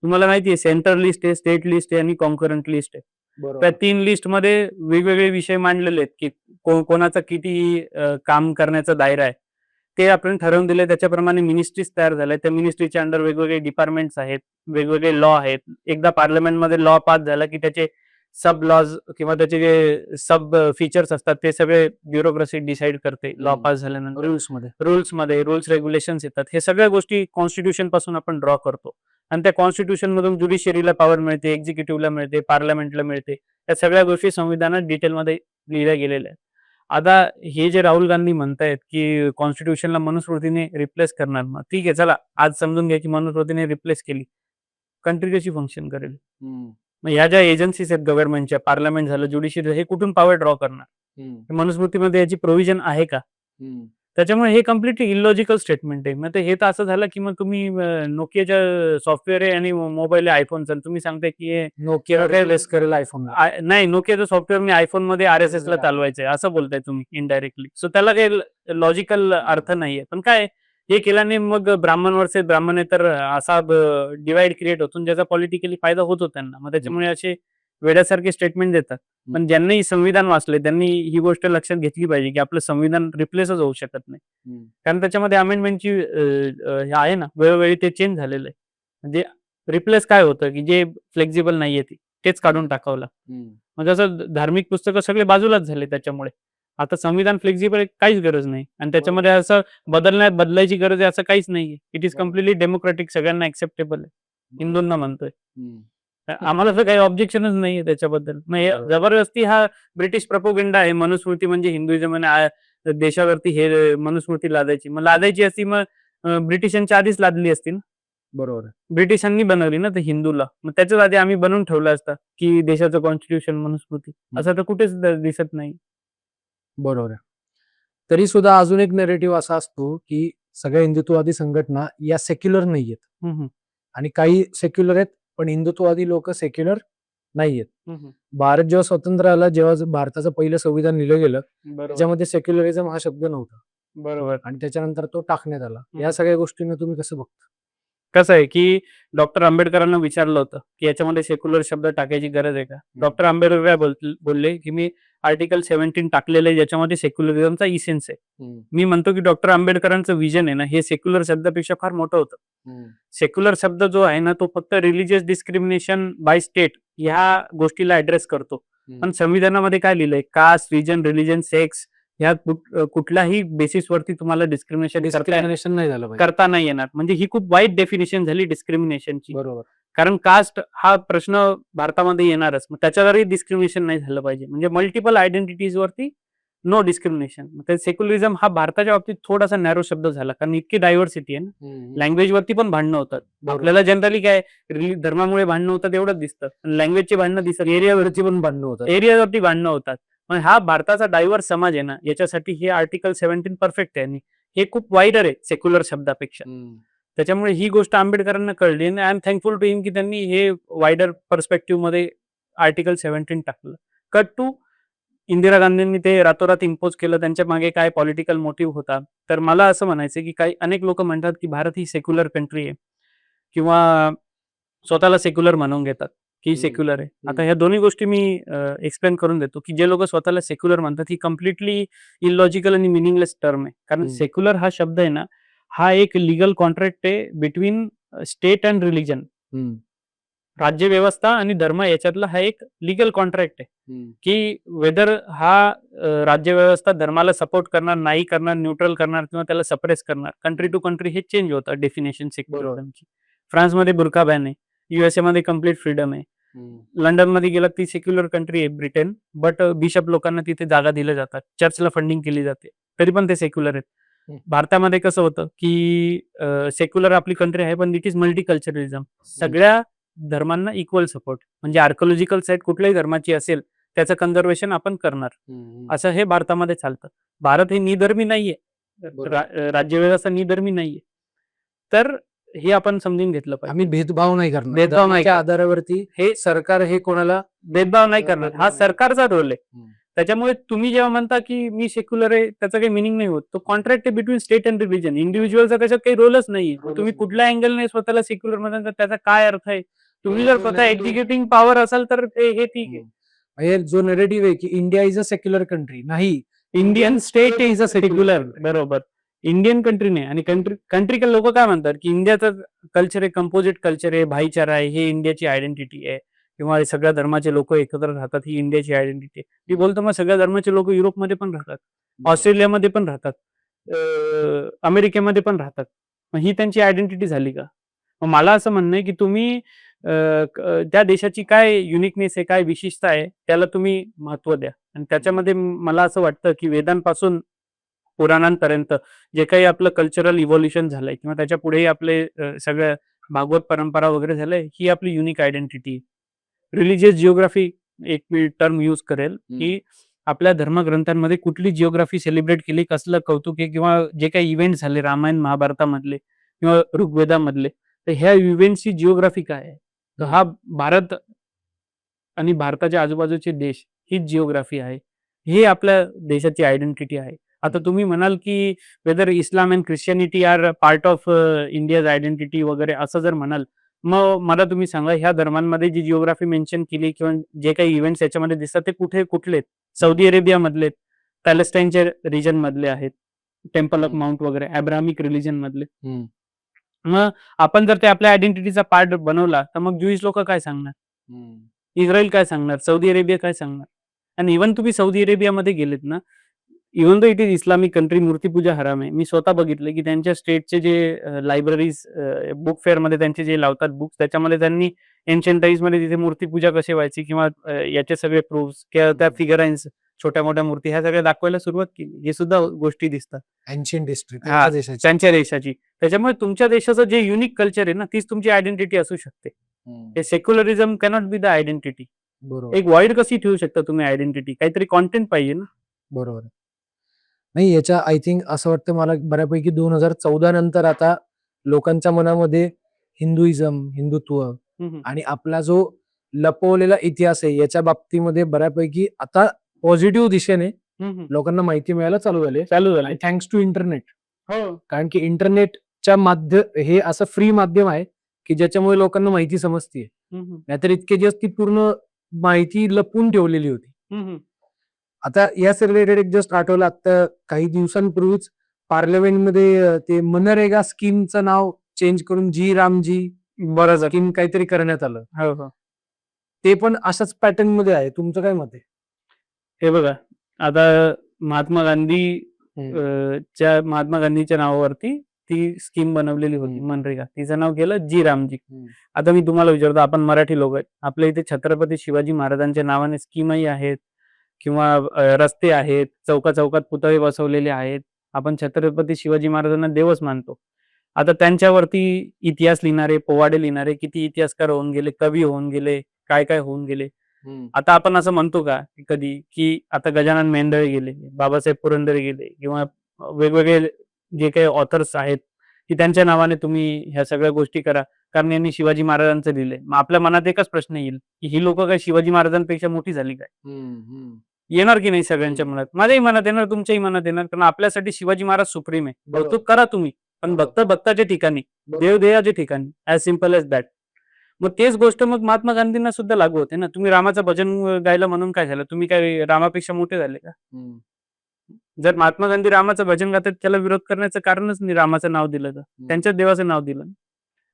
तुम्हाला माहिती आहे सेंट्रल लिस्ट आहे, स्टेट लिस्ट आहे आणि कॉन्करंट लिस्ट आहे. त्या 3 लिस्ट मध्ये वेगवेगळे विषय मांडलेले आहेत, की कोणाचा किती काम करण्याचा दायरा आहे ते आपण ठरवून दिले. त्याच्याप्रमाणे मिनिस्ट्रीज तयार झाल्या. त्या मिनिस्ट्रीच्या अंडर वेगवेगळे डिपार्टमेंट्स आहेत, वेगवेगळे लॉ आहेत. एकदा पार्लमेंटमध्ये लॉ पास झाला की त्याचे सब लॉज किंवा त्याचे जे सब फीचर्स असतात ते सगळे ब्युरोक्रेसी डिसाईड करते. लॉ पास झाल्यानंतर रूल्स रेग्युलेशन्स येतात. हे सगळ्या गोष्टी कॉन्स्टिट्यूशन पासून आपण ड्रॉ करतो आणि त्या कॉन्स्टिट्यूशन मधून ज्युडिशियरीला पॉवर मिळते, एक्झिक्युटिव्हला मिळते, पार्लमेंटला मिळते. या सगळ्या गोष्टी संविधानात डिटेलमध्ये लिहिल्या गेलेल्या आहेत. आता हे जे राहुल गांधी म्हणतायत, की कॉन्स्टिट्यूशनला मनुस्मृतीने रिप्लेस करणार, मग ठीक आहे, चला आज समजून घ्या की मनुस्मृतीने रिप्लेस केली, कंट्री कशी फंक्शन करेल? मग ह्या ज्या एजन्सीज आहेत गव्हर्नमेंटच्या, पार्लमेंट झालं, ज्युडिशियरी, हे कुठून पॉवर ड्रॉ करणार? मनुस्मृतीमध्ये याची प्रोव्हिजन आहे का? त्याच्यामुळे हे कम्प्लिटली इलॉजिकल स्टेटमेंट आहे. मग हे तर असं झालं, की मग तुम्ही नोकियाच्या सॉफ्टवेअर आहे आणि मोबाईल आहे आयफोनचा, तुम्ही सांगताय की हे नोकिया रिप्लेस करेल आयफोन. नाही, नोकियाचं सॉफ्टवेअर मी आयफोन मध्ये RSS ला चालवायचंय असं बोलताय तुम्ही इनडायरेक्टली. सो त्याला काही लॉजिकल अर्थ नाहीये. पण काय हे केल्याने मग ब्राह्मण वर्सेस ब्राह्मण आहे, तर असा डिवाइड क्रिएट होतो ज्याचा पॉलिटिकली फायदा होतो त्यांना. मग त्याच्यामुळे असे वेड्यासारखे स्टेटमेंट देतात. पण ज्यांनी संविधान वाचले त्यांनी ही गोष्ट लक्षात घेतली पाहिजे, की आपलं संविधान रिप्लेसच होऊ शकत नाही. कारण त्याच्यामध्ये अमेंडमेंटची आहे ना, वेळोवेळी ते चेंज झालेलं आहे. म्हणजे रिप्लेस काय होतं, की जे फ्लेक्झिबल नाहीये तेच काढून टाकावं लागतं. मग जसं धार्मिक पुस्तकं सगळे बाजूलाच झाले त्याच्यामुळे. आता संविधान फ्लेक्झिबल काहीच गरज नाही आणि त्याच्यामध्ये असं बदलायची गरज आहे असं काहीच नाहीये. इट इज कम्प्लिटली डेमोक्रॅटिक, सगळ्यांना ऍक्सेप्टेबल आहे. हिंदूंना म्हणतोय. आम्हाला तर काही ऑब्जेक्शनच नाहीये त्याच्याबद्दल. मग जबरदस्ती हा ब्रिटिश प्रपोगंडा आहे. मनुस्मृती म्हणजे हिंदुइझम आणि देशावरती हे मनुस्मृती लादायची. मग लादायची असती मग ब्रिटिशांच्या आधीच लादली असती ना. बरोबर. ब्रिटिशांनी बनवली ना ते हिंदूला. मग त्याच्याच आधी आम्ही बनवून ठेवलं असतं, की देशाचं कॉन्स्टिट्यूशन मनुस्मृती. असं तर कुठेच दिसत नाही. बरोबर आहे. तरी सुद्धा अजून एक नरेटिव्ह असा असतो, की सगळ्या हिंदुत्ववादी संघटना या सेक्युलर नाहीयेत आणि काही सेक्युलर आहेत, पण हिंदुत्ववादी लोक सेक्युलर नाहीयेत. भारत जेव्हा स्वतंत्र आला, जेव्हा भारताचं पहिलं संविधान लिहिलं गेलं, त्याच्यामध्ये सेक्युलरिझम हा शब्द नव्हता. बरोबर. आणि त्याच्यानंतर तो टाकण्यात आला. या सगळ्या गोष्टींना तुम्ही कसं बघता? कसं आहे, की डॉक्टर आंबेडकरांना विचारलं होतं, की याच्यामध्ये सेक्युलर शब्द टाकायची गरज आहे का? डॉक्टर आंबेडकर काय बोलले, की मी आर्टिकल 17 टाकलेलं आहे, ज्याच्यामध्ये सेक्युलरिझमचा इसेन्स आहे. मी म्हणतो, की डॉक्टर आंबेडकरांचं विजन आहे ना, हे सेक्युलर शब्दापेक्षा फार मोठं होतं. सेक्युलर शब्द जो आहे ना, तो फक्त रिलिजियस डिस्क्रिमिनेशन बाय स्टेट ह्या गोष्टीला ऍड्रेस करतो. पण संविधानामध्ये काय लिहिलंय? कास्ट, रिजन, रिलिजन, सेक्स ह्या कुठल्याही बेसिसवरती तुम्हाला डिस्क्रिमिनेशन नाही झालं पाहिजे. करता नाही येणार. म्हणजे ही खूप वाईट डेफिनेशन झाली डिस्क्रिमिनेशनची. बरोबर. कारण कास्ट हा प्रश्न भारतामध्ये येणारच. मग त्याच्यावरही डिस्क्रिमिनेशन नाही झालं पाहिजे. म्हणजे मल्टिपल आयडेंटिटीज वरती नो डिस्क्रिमिनेशन. सेक्युलरिझम हा भारताच्या बाबतीत थोडासा नॅरो शब्द झाला, कारण इतकी डायव्हर्सिटी आहे ना. लँग्वेजवरती पण भांडणं होतात. आपल्याला जनरली काय धर्मामुळे भांडणं होतात एवढंच दिसतं, लँग्वेजचे भांडणं दिसत, एरियावरची पण भांडणं होतात. एरियावरती भांडणं होतात. पण हा भारताचा डायव्हर्स समाज आहे ना, याच्यासाठी हे आर्टिकल 17 परफेक्ट आहे. आणि हे खूप वाईडर आहे सेक्युलर शब्दापेक्षा. त्याच्यामुळे ही गोष्ट आंबेडकरांना कळली आणि आय एम थँकफुल टू हिम की त्यांनी हे वाईडर पर्स्पेक्टिव्ह मध्ये आर्टिकल 17 टाकलं. कट टू इंदिरा गांधींनी ते रातोरात इम्पोज केलं. त्यांच्या मागे काय पॉलिटिकल मोटिव्ह होता. तर मला असं म्हणायचं की अनेक लोक म्हणतात की भारत ही सेक्युलर कंट्री आहे किंवा स्वतःला सेक्युलर म्हणून घेतात की सेक्युलर आहे. आता ह्या दोन्ही गोष्टी मी एक्सप्लेन करून देतो की जे लोक स्वतःला सेक्युलर म्हणतात ही कम्प्लिटली इलॉजिकल आणि मिनिंगलेस टर्म आहे. कारण सेक्युलर हा शब्द आहे ना, हा एक लिगल कॉन्ट्रॅक्ट आहे बिटवीन स्टेट अँड रिलिजन. राज्य व्यवस्था आणि धर्म याच्यातला हा एक लिगल कॉन्ट्रॅक्ट आहे की वेदर हा राज्य व्यवस्था धर्माला सपोर्ट करणार, नाही करणार, न्यूट्रल करणार किंवा त्याला सप्रेस करणार. कंट्री टू कंट्री हे चेंज होतं डेफिनेशन सेक्युलरिझमची. फ्रान्समध्ये बुरखा बॅन आहे, USA मध्ये कम्प्लीट फ्रीडम आहे, लंडन मध्ये गेला ती सेक्युलर कंट्री आहे ब्रिटन, बट बिशप लोकांना तिथे जागा दिल्या जातात, चर्चला फंडिंग केली जाते, तरी पण ते सेक्युलर आहेत. भारतामध्ये कसं होतं की सेक्युलर आपली कंट्री आहे पण इट इज मल्टीकल्चरलिझम. सगळ्या धर्मांना इक्वल सपोर्ट, म्हणजे आर्किओलॉजिकल साईट कुठल्याही धर्माची असेल त्याचं कन्झर्वेशन आपण करणार, असं हे भारतामध्ये चालतं. भारत हे निधर्मी नाहीये, राज्यव्यवस्था निधर्मी नाहीये. तर हे आपण समजून घेतलं पाहिजे. आम्ही भेदभाव नाही करणार, भेदभाव नाही धर्माच्या आधारावरती हे सरकार हे कोणाला भेदभाव नाही करणार, हा सरकारचा रोल आहे. त्याच्यामुळे तुम्ही जेव्हा म्हणता की मी सेक्युलर आहे त्याचा काही मिनिंग नाही होत. तो कॉन्ट्रॅक्ट आहे बिटवीन स्टेट अँड रिलिजन. इंडिव्हिज्युअलचा त्याच्यात काही रोलच नाही. तुम्ही कुठल्या अँगलने स्वतःला सेक्युलर म्हणता त्याचा काय अर्थ आहे? तुम्ही जर स्वतः एक्झिक्युटिंग पॉवर असाल तर हे ठीक आहे. जो नेरेटिव्ह आहे की India is a secular country, नाही, Indian state is a secular. बरोबर, इंडियन कंट्री नाही. आणि कंट्री लोक काय म्हणतात की इंडियाचं कल्चर आहे, कंपोजिट कल्चर आहे, भाईचारा आहे, हे इंडियाची आयडेंटिटी आहे, किंवा सगळ्या धर्माचे लोक एकत्र राहतात ही इंडियाची आयडेंटिटी आहे. मी बोलतो मग सगळ्या धर्माचे लोक युरोपमध्ये पण राहतात, ऑस्ट्रेलियामध्ये पण राहतात, अमेरिकेमध्ये पण राहतात. मग ही त्यांची आयडेंटिटी झाली का? मग मला असं म्हणणं आहे की तुम्ही त्या देशाची काय युनिकनेस आहे, काय विशेषता आहे, त्याला तुम्ही महत्व द्या. आणि त्याच्यामध्ये मला असं वाटतं की वेदांपासून पुराणांपर्यंत जे काही आपलं कल्चरल इव्होल्युशन झालंय किंवा त्याच्या पुढेही आपले सगळ्या भागवत परंपरा वगैरे झालंय, ही आपली युनिक आयडेंटिटी. रिलिजियस जिओग्राफी एक मी टर्म यूज करेल की आपल्या धर्मग्रंथांमध्ये कुठली जिओग्राफी सेलिब्रेट केली, कसलं कौतुक आहे, किंवा जे काही इव्हेंट झाले रामायण महाभारतामधले किंवा ऋग्वेदामधले, तर ह्या इव्हेंटची जिओग्राफी काय आहे? तर हा भारत आणि भारताच्या आजूबाजूचे देश ही जिओग्राफी आहे, ही आपल्या देशाची आयडेंटिटी आहे. आता तुम्ही म्हणाल की whether Islam and Christianity are part of India's identity वगैरे असं जर म्हणाल, मग मला तुम्ही सांगा ह्या धर्मांमध्ये जी जिओग्राफी मेन्शन केली किंवा जे काही इव्हेंट्स याच्यामध्ये दिसतात ते कुठले आहेत? सौदी अरेबिया मधले, पॅलेस्टाईनच्या रिजन मधले आहेत, टेम्पल ऑफ माउंट वगैरे अब्राहमिक रिलिजन मधले. मग आपण जर ते आपल्या आयडेंटिटीचा पार्ट बनवला तर मग ज्यूइश लोक काय सांगणार, इस्रायल काय सांगणार, सौदी अरेबिया काय सांगणार? आणि इव्हन तुम्ही सौदी अरेबियामध्ये गेलेत ना, even though it is Islamic country, मूर्तीपूजा हराम आहे. मी स्वतः बघितलं की त्यांच्या स्टेटचे जे लायब्ररीज, बुक फेअर मध्ये त्यांचे जे लावतात बुक्स, त्याच्यामध्ये त्यांनी एन्शियंट टाइम्स मध्ये तिथे मूर्तीपूजा कशी व्हायची किंवा याचे सगळे प्रूफ्स किंवा त्या फिगराईन्स, छोट्या मोठ्या मूर्ती, ह्या सगळ्या दाखवायला सुरुवात केली. हे सुद्धा गोष्टी दिसतात एन्शियंट हिस्ट्री त्यांच्या देशाची. त्याच्यामुळे तुमच्या देशाचं जे युनिक कल्चर आहे ना, तीच तुमची आयडेंटिटी असू शकते. हे secularism cannot be the identity. बरोबर, एक वॉइड कशी ठेवू शकता तुम्ही आयडेंटिटी? काहीतरी कॉन्टेंट पाहिजे ना. बरोबर. नाही, याच्या आय थिंक असं वाटतं मला बऱ्यापैकी 2014 नंतर आता लोकांच्या मनामध्ये हिंदुइझम, हिंदुत्व आणि आपला जो लपवलेला इतिहास आहे याच्या बाबतीमध्ये बऱ्यापैकी आता पॉझिटिव्ह दिशेने लोकांना माहिती मिळायला चालू झाली, थँक्स टू इंटरनेट. हो, कारण की इंटरनेटच्या माध्यम हे असं फ्री माध्यम आहे की ज्याच्यामुळे लोकांना माहिती समजते. नाहीतर इतके दिवस ती पूर्ण माहिती लपून ठेवलेली होती. आता याच रिलेटेड एक जस्ट आठवलं, आता काही दिवसांपूर्वीच पार्लमेंटमध्ये ते मनरेगा स्कीमचं नाव चेंज करून जी रामजी बरं स्कीम काहीतरी करण्यात आलं. हो. ते पण अशाच पॅटर्न मध्ये आहे. तुमचं काय मत आहे? हे बघा, आता महात्मा गांधीच्या नावावरती ती स्कीम बनवलेली होती मनरेगा, तिचं नाव केलं जी रामजी. आता मी तुम्हाला विचारतो, आपण मराठी लोक आहेत, आपल्या इथे छत्रपती शिवाजी महाराजांच्या नावाने स्कीमही आहेत, किंवा रस्ते आहेत, चौकात पुतळे बसवलेले आहेत. आपण छत्रपती शिवाजी महाराजांना देवच मानतो. आता त्यांच्यावरती इतिहास लिहिणारे, पोवाडे लिहिणारे किती इतिहासकार होऊन गेले, कवी होऊन गेले, काय होऊन गेले. आता आपण असं म्हणतो का कधी, की आता गजानन मेहेंदळे गेले, बाबासाहेब पुरंदरे गेले किंवा वेगवेगळे जे काही ऑथर्स आहेत, की त्यांच्या नावाने तुम्ही ह्या सगळ्या गोष्टी करा, कारण यांनी शिवाजी महाराजांचं लिहिलंय. मग आपल्या मनात एकच प्रश्न येईल, की ही लोकं काय शिवाजी महाराजांपेक्षा मोठी झाली काय? येणार की नाही सगळ्यांच्या मनात? माझ्याही मनात येणार, तुमच्याही मनात येणार, कारण आपल्यासाठी शिवाजी महाराज सुप्रीम आहे. बरोबर. कौतुक करा तुम्ही, पण भक्ताच्या ठिकाणी, देवाच्या ठिकाणी, ॲज सिम्पल एज दॅट. मग तेच गोष्ट मग महात्मा गांधींना सुद्धा लागू होते ना. तुम्ही रामाचं भजन गायलं म्हणून काय झालं? तुम्ही काय रामापेक्षा मोठे झाले का? जर महात्मा गांधी रामाचं भजन गातात, त्याला विरोध करण्याचं कारणच नाही रामाचं नाव दिलं तर. त्यांच्याच देवाचं नाव दिलं.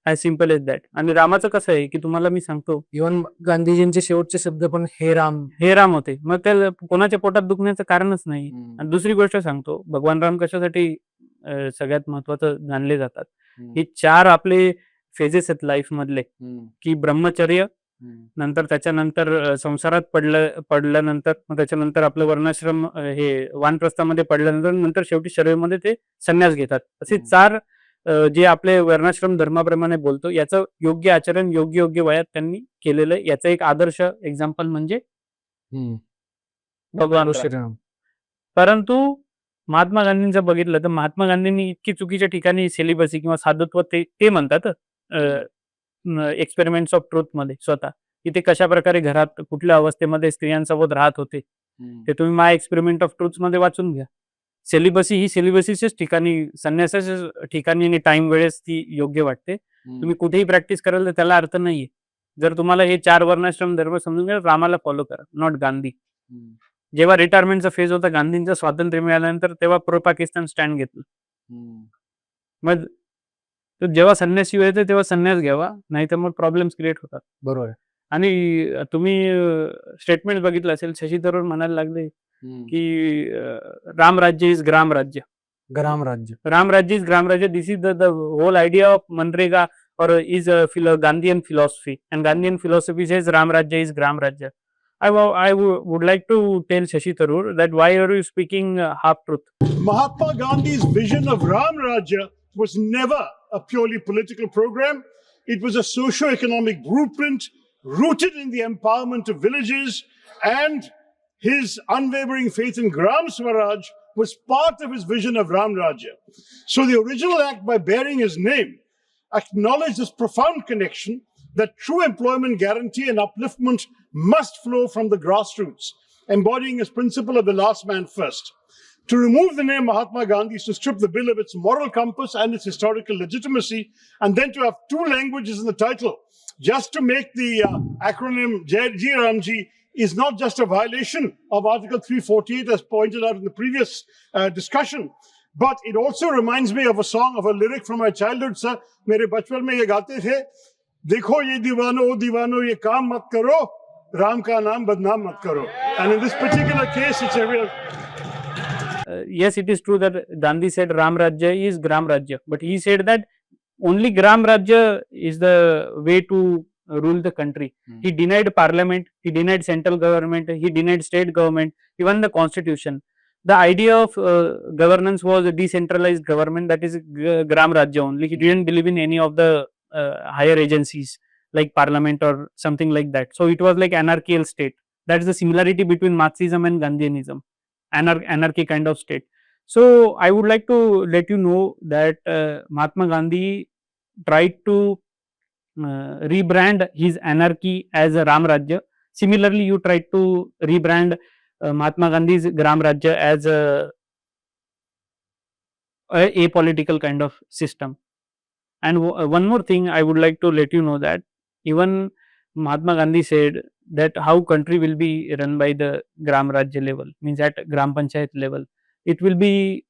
As simple as that. आणि रामाचं कसं आहे, की तुम्हाला मी सांगतो, इव्हन गांधीजींचे शेवटचे शब्द पण हे राम. हे राम होते. मग त्या कोणाच्या पोटात दुखण्याचं कारणच नाही. आणि दुसरी गोष्ट सांगतो, भगवान राम कशासाठी सगळ्यात महत्वाचं जाणले जातात. ही 4 आपले फेजेस आहेत लाईफ मधले, की ब्रह्मचर्य, नंतर त्याच्यानंतर संसारात पडल्यानंतर, मग त्याच्यानंतर आपलं वर्णाश्रम हे वानप्रस्थामध्ये पडल्यानंतर, नंतर शेवटी शरीरामध्ये ते संन्यास घेतात. असे 4 जे आपले वर्णाश्रम धर्माप्रमाणे बोलतो, याचं योग्य आचरण योग्य वयात त्यांनी केलेलं आहे. याचा एक आदर्श एक्झाम्पल म्हणजे भगवान श्रीराम. परंतु महात्मा गांधींचं बघितलं तर महात्मा गांधींनी इतकी चुकीच्या ठिकाणी सेलिबसी किंवा साधुत्व ते म्हणतात एक्सपेरिमेंट्स ऑफ ट्रुथ मध्ये स्वतः, की ते कशा प्रकारे घरात कुठल्या अवस्थेमध्ये स्त्रियांसोबत राहत होते, ते तुम्ही माय एक्सपेरिमेंट ऑफ ट्रुथ मध्ये वाचून घ्या. सेलिबसी ही सेलिबसीच्याच ठिकाणी, संन्यासाच्याच ठिकाणी आणि टाइम वेळेस ती योग्य वाटते. तुम्ही कुठेही प्रॅक्टिस कराल तर त्याला अर्थ नाहीये. जर तुम्हाला हे 4 वर्णाश्रम धर्म समजून घ्या, रामाला फॉलो करा, नॉट गांधी. जेव्हा रिटायरमेंटचा फेज होता गांधींचं स्वातंत्र्य मिळाल्यानंतर, तेव्हा प्रो पाकिस्तान स्टँड घेतलं. मग जेव्हा संन्यास येते तेव्हा संन्यास घ्यावा, नाही तर मग प्रॉब्लेम्स क्रिएट होतात. बरोबर. आणि तुम्ही स्टेटमेंट बघितलं असेल, शशी थरूर म्हणायला लागले की Ramrajya is Gramrajya. Ramrajya is Gramrajya. This is the whole idea of मनरेगा or is a Gandhian philosophy, and Gandhian philosophy says Ramrajya is Gram Rajya. I would like to tell Shashi Tharoor that why are you speaking half truth? Mahatma Gandhi's vision of Ram Rajya was never a purely political program. It was a socio-economic blueprint rooted in the empowerment of villages, and his unwavering faith in Gram Swaraj was part of his vision of Ram Rajya. So the original act, by bearing his name, acknowledge this profound connection that true employment guarantee and upliftment must flow from the grassroots, embodying his principle of the last man first. To remove the name Mahatma Gandhi is to strip the bill of its moral compass and its historical legitimacy, and then to have 2 languages in the title, just to make the acronym J. Ramji, is not just a violation of Article 348 as pointed out in the previous discussion, but it also reminds me of a song, of a lyric from my childhood, sir. मेरे बचपन में ये गाते थे, देखो ये दीवानो ये काम मत करो, राम का नाम बदनाम मत करो. And in this particular case, it's a real... Yes, it is true that Gandhi said Ram Rajya is Gram Rajya, but he said that only Gram Rajya is the way to rule the country. He denied parliament, he denied central government, he denied state government, even the constitution. The idea of governance was a decentralized government, that is Gram Rajya only. He didn't believe in any of the higher agencies like parliament or something like that. So it was like anarchical state. That is the similarity between Marxism and Gandhianism, anarchy kind of state. So I would like to let you know that Mahatma Gandhi tried to rebrand his anarchy as a Ram Rajya. Similarly, you tried to rebrand Mahatma Gandhi's Gram Rajya as a political kind of system. And one more thing I would like to let you know that even Mahatma Gandhi said that how country will be run by the Gram Rajya level, means at Gram Panchayat level. It will be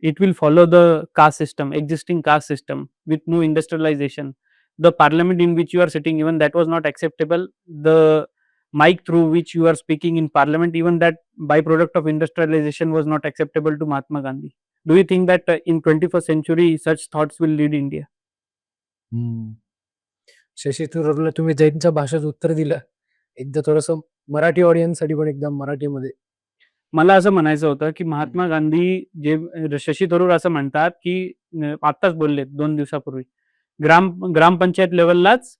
it will follow the caste system, existing caste system with no industrialization. The parliament in which you are sitting, even that was not acceptable. The mic through which you are speaking in parliament, even that byproduct of industrialization was not acceptable to Mahatma Gandhi. Do you think that in 21st century such thoughts will lead India? Shashi थरूरला तुम्ही जैनच्या भाषेत उत्तर दिलं, एकदा थोडस Marathi audience साठी पण एकदम मराठीमध्ये. मला असं म्हणायचं होतं की महात्मा गांधी जे शशी थरूर असं म्हणतात की आत्ताच बोलले 2 दिवसापूर्वी ग्रामपंचायत लेवललाच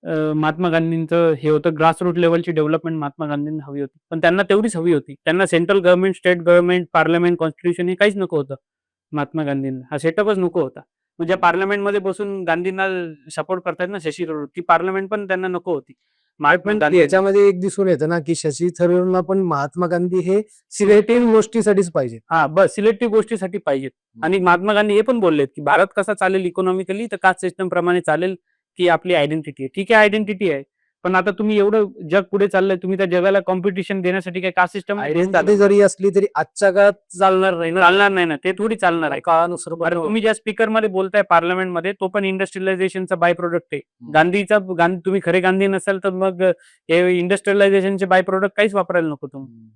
महात्मा गांधींचं हे होतं, ग्रासरूट लेवलची डेव्हलपमेंट महात्मा गांधींना हवी होती. पण त्यांना तेवढीच हवी होती. त्यांना central government, state government, parliament, constitution हे काहीच नको होतं महात्मा गांधींना. हा सेटअपच नको होता. म्हणजे पार्लमेंटमध्ये बसून गांधींना सपोर्ट करतायत ना शशी थरूर, ती पार्लमेंट पण त्यांना नको होती. महात्मा पण गांधी याच्यामध्ये एक दिसून येतं ना की शशी थरूरला पण महात्मा गांधी हे सिलेक्टिव्ह गोष्टीसाठीच पाहिजे. बस सिलेक्टिव्ह गोष्टीसाठी पाहिजेत. आणि महात्मा गांधी हे पण बोललेत की भारत कसा चालेल इकॉनॉमिकली तर कास्ट सिस्टम प्रमाणे चालेल, की आपली आयडेंटिटी आहे. ठीक आहे, आयडेंटिटी आहे. पण आता तुम्ही एवढं जग पुढे चाललंय, तुम्ही त्या जगाला कॉम्पिटिशन देण्यासाठी काय कास्ट सिस्टम आयडेंटिटी जरी असली तरी आजच्या काळात चालणार नाही ना. चालणार नाही ना, ते थोडी चालणार आहे. काळानुसार बरं, तुम्ही ज्या स्पीकर मध्ये बोलताय पार्लमेंटमध्ये तो पण इंडस्ट्रियलायझेशनचा बाय प्रोडक्ट आहे. तुम्ही खरे गांधी नसाल तर मग हे इंडस्ट्रियलायझेशनचे बाय प्रोडक्ट काहीच वापरायला नको तुम्ही.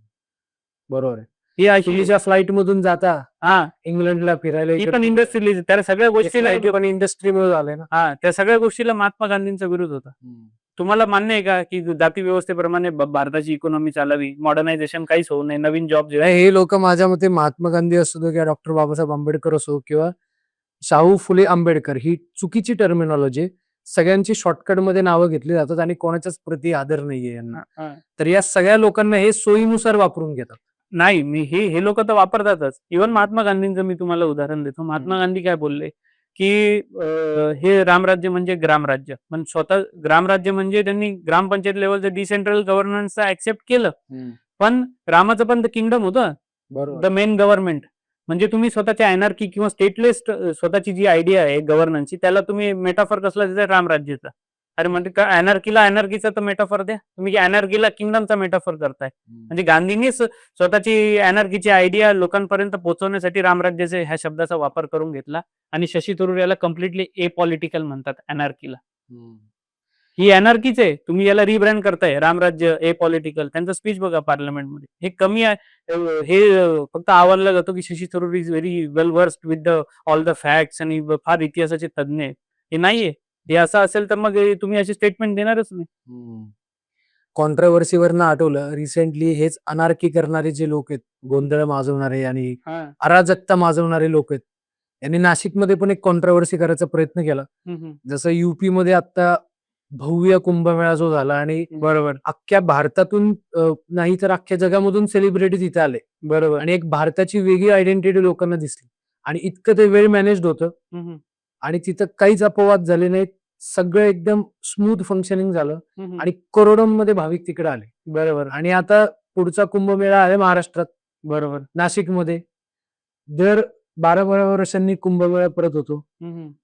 बरोबर आहे. ही अशी तुम्ही ज्या फ्लाईट मधून जाता हा इंग्लंडला फिरायला ही पण इंडस्ट्रियलायझेशन, त्या सगळ्या गोष्टीला पण इंडस्ट्रीमुळे झालंय ना. त्या सगळ्या गोष्टीला महात्मा गांधींचा विरोध होता. तुम्हाला मान्य आहे का की जाती व्यवस्थेप्रमाणे भारताची इकॉनॉमी चालावी, मॉडर्नायझेशन काहीच होऊ नये, नवीन जॉब नाही, हे लोक माझ्या मते महात्मा गांधी असो किंवा डॉक्टर बाबासाहेब आंबेडकर असो किंवा शाहू फुले आंबेडकर ही चुकीची टर्मिनॉलॉजी. सगळ्यांची शॉर्टकट मध्ये नावं घेतली जातात आणि कोणाच्याच प्रति आदर नाहीये यांना. तर या सगळ्या लोकांना हे सोयीनुसार वापरून घेतात. नाही, मी हे लोक तर वापरतातच. इव्हन महात्मा गांधींचं मी तुम्हाला उदाहरण देतो. महात्मा गांधी काय बोलले की हे रामराज्य म्हणजे ग्रामराज्य. पण स्वतः ग्रामराज्य म्हणजे त्यांनी ग्रामपंचायत लेवलचं डिसेंट्रल गव्हर्नन्स ऍक्सेप्ट केलं. पण रामाचं पण किंगडम होतं, द मेन गव्हर्नमेंट. म्हणजे तुम्ही स्वतःच्या अॅनार्की किंवा स्टेटलेस स्वतःची जी आयडिया आहे गव्हर्नन्सची त्याला तुम्ही मेटाफर कसला देताय रामराज्याचा. अरे म्हणजे अॅनार्कीचा तर मेटाफर द्या. तुम्ही अॅनार्कीला किंगडमचा मेटाफर करताय. म्हणजे गांधींनीच स्वतःची अॅनार्कीची आयडिया लोकांपर्यंत पोहोचवण्यासाठी रामराज्याचे ह्या शब्दाचा वापर करून घेतला. आणि शशी थरूर याला कम्प्लिटली ए पॉलिटिकल म्हणतात अॅनार्कीला. ही अॅनार्कीच आहे. तुम्ही याला रिब्रँड करताय रामराज्य ए पॉलिटिकल. त्यांचा स्पीच बघा पार्लमेंटमध्ये. हे कमी आहे. हे फक्त आवडलं जातो की Shashi Tharoor is very well versed with all the facts आणि फार इतिहासाचे तज्ञ आहेत. हे नाहीये. हे असं असेल तर मग तुम्ही अशी स्टेटमेंट देणारच नाही. कॉन्ट्रोव्हर्सीवरनं आठवलं, रिसेंटली हेच अनार्की करणारे जे लोक आहेत, गोंधळ माजवणारे आणि अराजकता माजवणारे लोक आहेत, यांनी नाशिकमध्ये पण एक कॉन्ट्रोव्हर्सी करायचा प्रयत्न केला. जसं युपी मध्ये आता भव्य कुंभमेळा जो झाला आणि बरोबर अख्ख्या भारतातून नाही तर अख्ख्या जगामधून सेलिब्रिटी तिथे आले. बरोबर आणि एक भारताची वेगळी आयडेंटिटी लोकांना दिसली आणि इतकं ते वेल मॅनेज्ड होतं आणि तिथं काहीच अपवाद झाले नाहीत. सगळं एकदम स्मूथ फंक्शनिंग झालं आणि करोडोंमध्ये भाविक तिकडे आले. बरोबर आणि आता पुढचा कुंभमेळा आहे महाराष्ट्रात, बरोबर नाशिकमध्ये. दर 12-12 वर्षांनी कुंभमेळा परत होतो.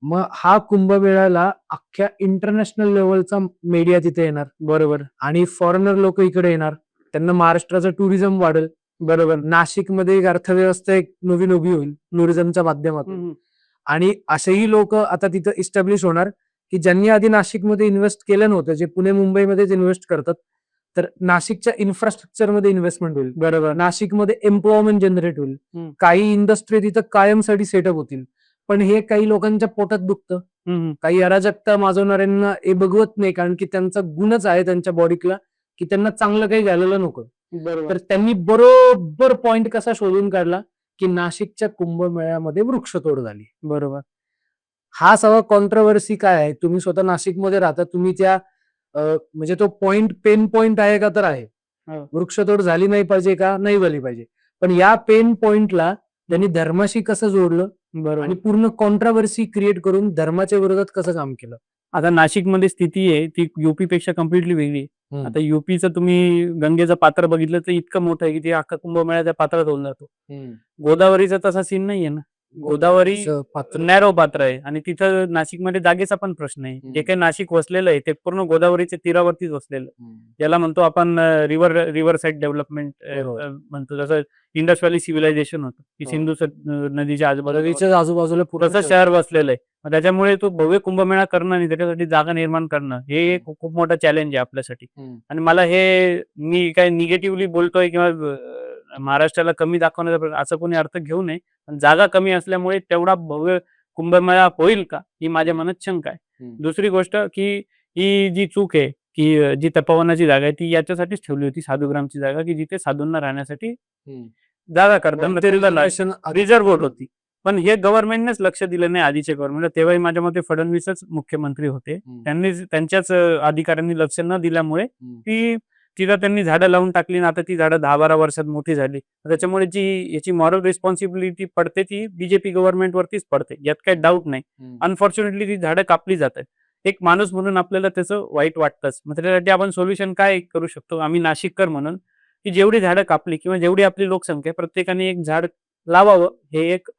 मग हा कुंभमेळ्याला अख्ख्या इंटरनॅशनल लेवलचा मीडिया तिथे येणार. बरोबर आणि फॉरेनर लोक इकडे येणार. त्यांना महाराष्ट्राचं टुरिझम वाढेल. बरोबर नाशिकमध्ये एक अर्थव्यवस्था एक नवीन उभी होईल टुरिझमच्या माध्यमातून. आणि असेही लोक आता तिथं इस्टॅब्लिश होणार की ज्यांनी आधी नाशिकमध्ये इन्व्हेस्ट केलं नव्हतं, जे पुणे मुंबईमध्येच इन्व्हेस्ट करतात, तर नाशिकच्या इन्फ्रास्ट्रक्चर मध्ये इन्व्हेस्टमेंट होईल. बरोबर नाशिकमध्ये एम्प्लॉयमेंट जनरेट होईल. काही इंडस्ट्री तिथं कायमसाठी सेटअप होतील. पण हे काही लोकांच्या पोटात दुखतं. काही अराजकता माजवणाऱ्यांना हे बघवत नाही, कारण की त्यांचा गुणच आहे त्यांच्या बॉडीला की त्यांना चांगलं काही झालेलं नको. तर त्यांनी बरोबर पॉइंट कसा शोधून काढला की नाशिकच्या कुंभमेळ्यामध्ये वृक्षतोड झाली. बरोबर हा सगळा कॉन्ट्रोव्हर्सी काय आहे? तुम्ही स्वतः नाशिकमध्ये राहता, तुम्ही त्या म्हणजे तो पॉइंट पेन पॉइंट आहे का? तर आहे. वृक्षतोड झाली नाही पाहिजे का? नाही झाली पाहिजे. पण या पेन पॉइंटला त्यांनी धर्माशी कसं जोडलं बरोबर आणि पूर्ण कॉन्ट्रोव्हर्सी क्रिएट करून धर्माच्या विरोधात कसं काम केलं. आता नाशिकमध्ये स्थिती आहे ती युपी पेक्षा कम्प्लिटली वेगळी आहे. आता युपीचं तुम्ही गंगेचं पात्र बघितलं तर इतकं मोठं आहे की ते अख्खा कुंभमेळ्याच्या पात्रात होऊन जातो. गोदावरीचा तसा सीन नाहीये ना. गोदावरी नॅरो पात्र आहे आणि तिथं नाशिकमध्ये जागेचा पण प्रश्न आहे. जे काही नाशिक वसलेलं आहे ते पूर्ण गोदावरीच्या तीरावरतीच वसलेलं. ज्याला म्हणतो आपण रिव्हर साइड डेव्हलपमेंट म्हणतो. जसं इंडस व्हॅली सिव्हिलायझेशन होतं की सिंधू नदीच्या आजूबाजूला तसं शहर वसलेलं आहे. त्याच्यामुळे तो भव्य कुंभमेळा करणं आणि त्याच्यासाठी जागा निर्माण करणं हे खूप मोठा चॅलेंज आहे आपल्यासाठी. आणि मला हे मी काय निगेटिव्हली बोलतोय किंवा महाराष्ट्राला कमी दाखवण्याचा असं कोणी अर्थ घेऊ नये. पण जागा कमी असल्यामुळे तेवढा भव्य कुंभमेळा होईल का ही माझ्या मनात शंका आहे. दुसरी गोष्ट की ही जी चूक आहे की जी तपोवनाची जागा आहे ती याच्यासाठीच ठेवली होती, साधुग्रामची जागा, की जिथे साधूंना राहण्यासाठी जागा करतात रिझर्व्ह होती. पण हे गव्हर्नमेंटनेच लक्ष दिलं नाही आधीचे गव्हर्नमेंट. तेव्हाही माझ्या मते फडणवीसच मुख्यमंत्री होते. त्यांनी त्यांच्याच अधिकाऱ्यांनी लक्ष न दिल्यामुळे ती तिथं त्यांनी झाडं लावून टाकली आणि आता ती झाडं 10-12 वर्षात मोठी झाली. त्याच्यामुळे जी याची मॉरल रिस्पॉन्सिबिलिटी पडते ती बीजेपी गव्हर्नमेंटवरतीच पडते, यात काही डाऊट नाही. अनफॉर्च्युनेटली ती झाडं कापली जातात. एक माणूस म्हणून आपल्याला त्याचं वाईट वाटतंच. मग त्याच्यासाठी आपण सोल्युशन काय करू शकतो? आम्ही नाशिककर म्हणून की जेवढी झाडं कापली किंवा जेवढी आपली लोकसंख्या आहे, प्रत्येकाने एक झाड लावावं, हे एक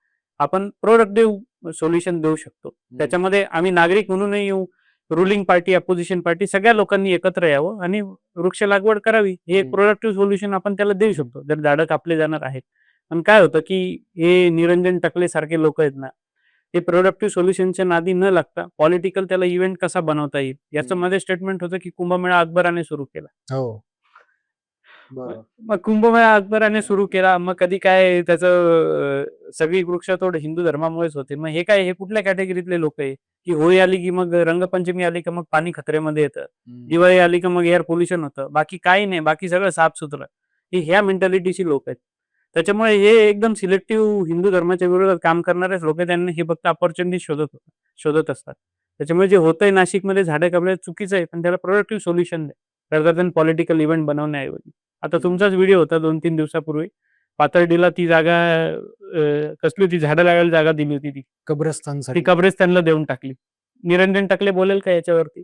आपण प्रोडक्टिव्ह सोल्युशन देऊ शकतो. त्याच्यामध्ये आम्ही नागरिक म्हणूनही येऊ, रुलिंग पार्टी, अपोजिशन पार्टी, सगळ्या लोकांनी एकत्र यावं आणि वृक्ष लागवड करावी. हे एक प्रोडक्टिव्ह सोल्युशन आपण त्याला देऊ शकतो, जर झाडं कापले जाणार आहेत. पण काय होतं की हे निरंजन टकले सारखे लोक आहेत ना, हे प्रोडक्टिव्ह सोल्युशनच्या नादी न लागता पॉलिटिकल त्याला इव्हेंट कसा बनवता येईल याचं मध्ये स्टेटमेंट होतं की कुंभमेळा अकबराने सुरू केला. मग कुंभमेळा अकबराने सुरू केला, मग कधी काय त्याचं सगळी वृक्षतोड हिंदू धर्मामुळेच होते. मग हे काय, हे कुठल्या कॅटेगरीतले लोक आहे की होळी आली की मग रंगपंचमी आली की मग पाणी खतऱ्यामध्ये येतं, दिवाळी आली की मग एअर पोल्युशन होतं, बाकी काही नाही, बाकी सगळं साफसुथरं. हे ह्या मेंटॅलिटीची लोक आहेत. त्याच्यामुळे हे एकदम सिलेक्टिव्ह हिंदू धर्माच्या विरोधात काम करणारेच लोक, त्यांना हे फक्त अपॉर्च्युनिटी शोधत असतात. त्याच्यामुळे जे होतंय नाशिकमध्ये झाडं कापणे चुकीचं आहे, पण त्याला प्रोडक्टिव्ह सोल्युशन द्या रादर दॅन पॉलिटिकल इव्हेंट बनवण्याऐवजी. आता तुमचाच व्हिडिओ होता 2-3 दिवसापूर्वी, पाथर्डीला ती जागा कसली होती, झाडं लावायला जागा दिली होती, ती कब्रस्तानसाठी कब्रिस्तानला देऊन टाकली. निरंजन टकले बोलेल का याच्यावरती?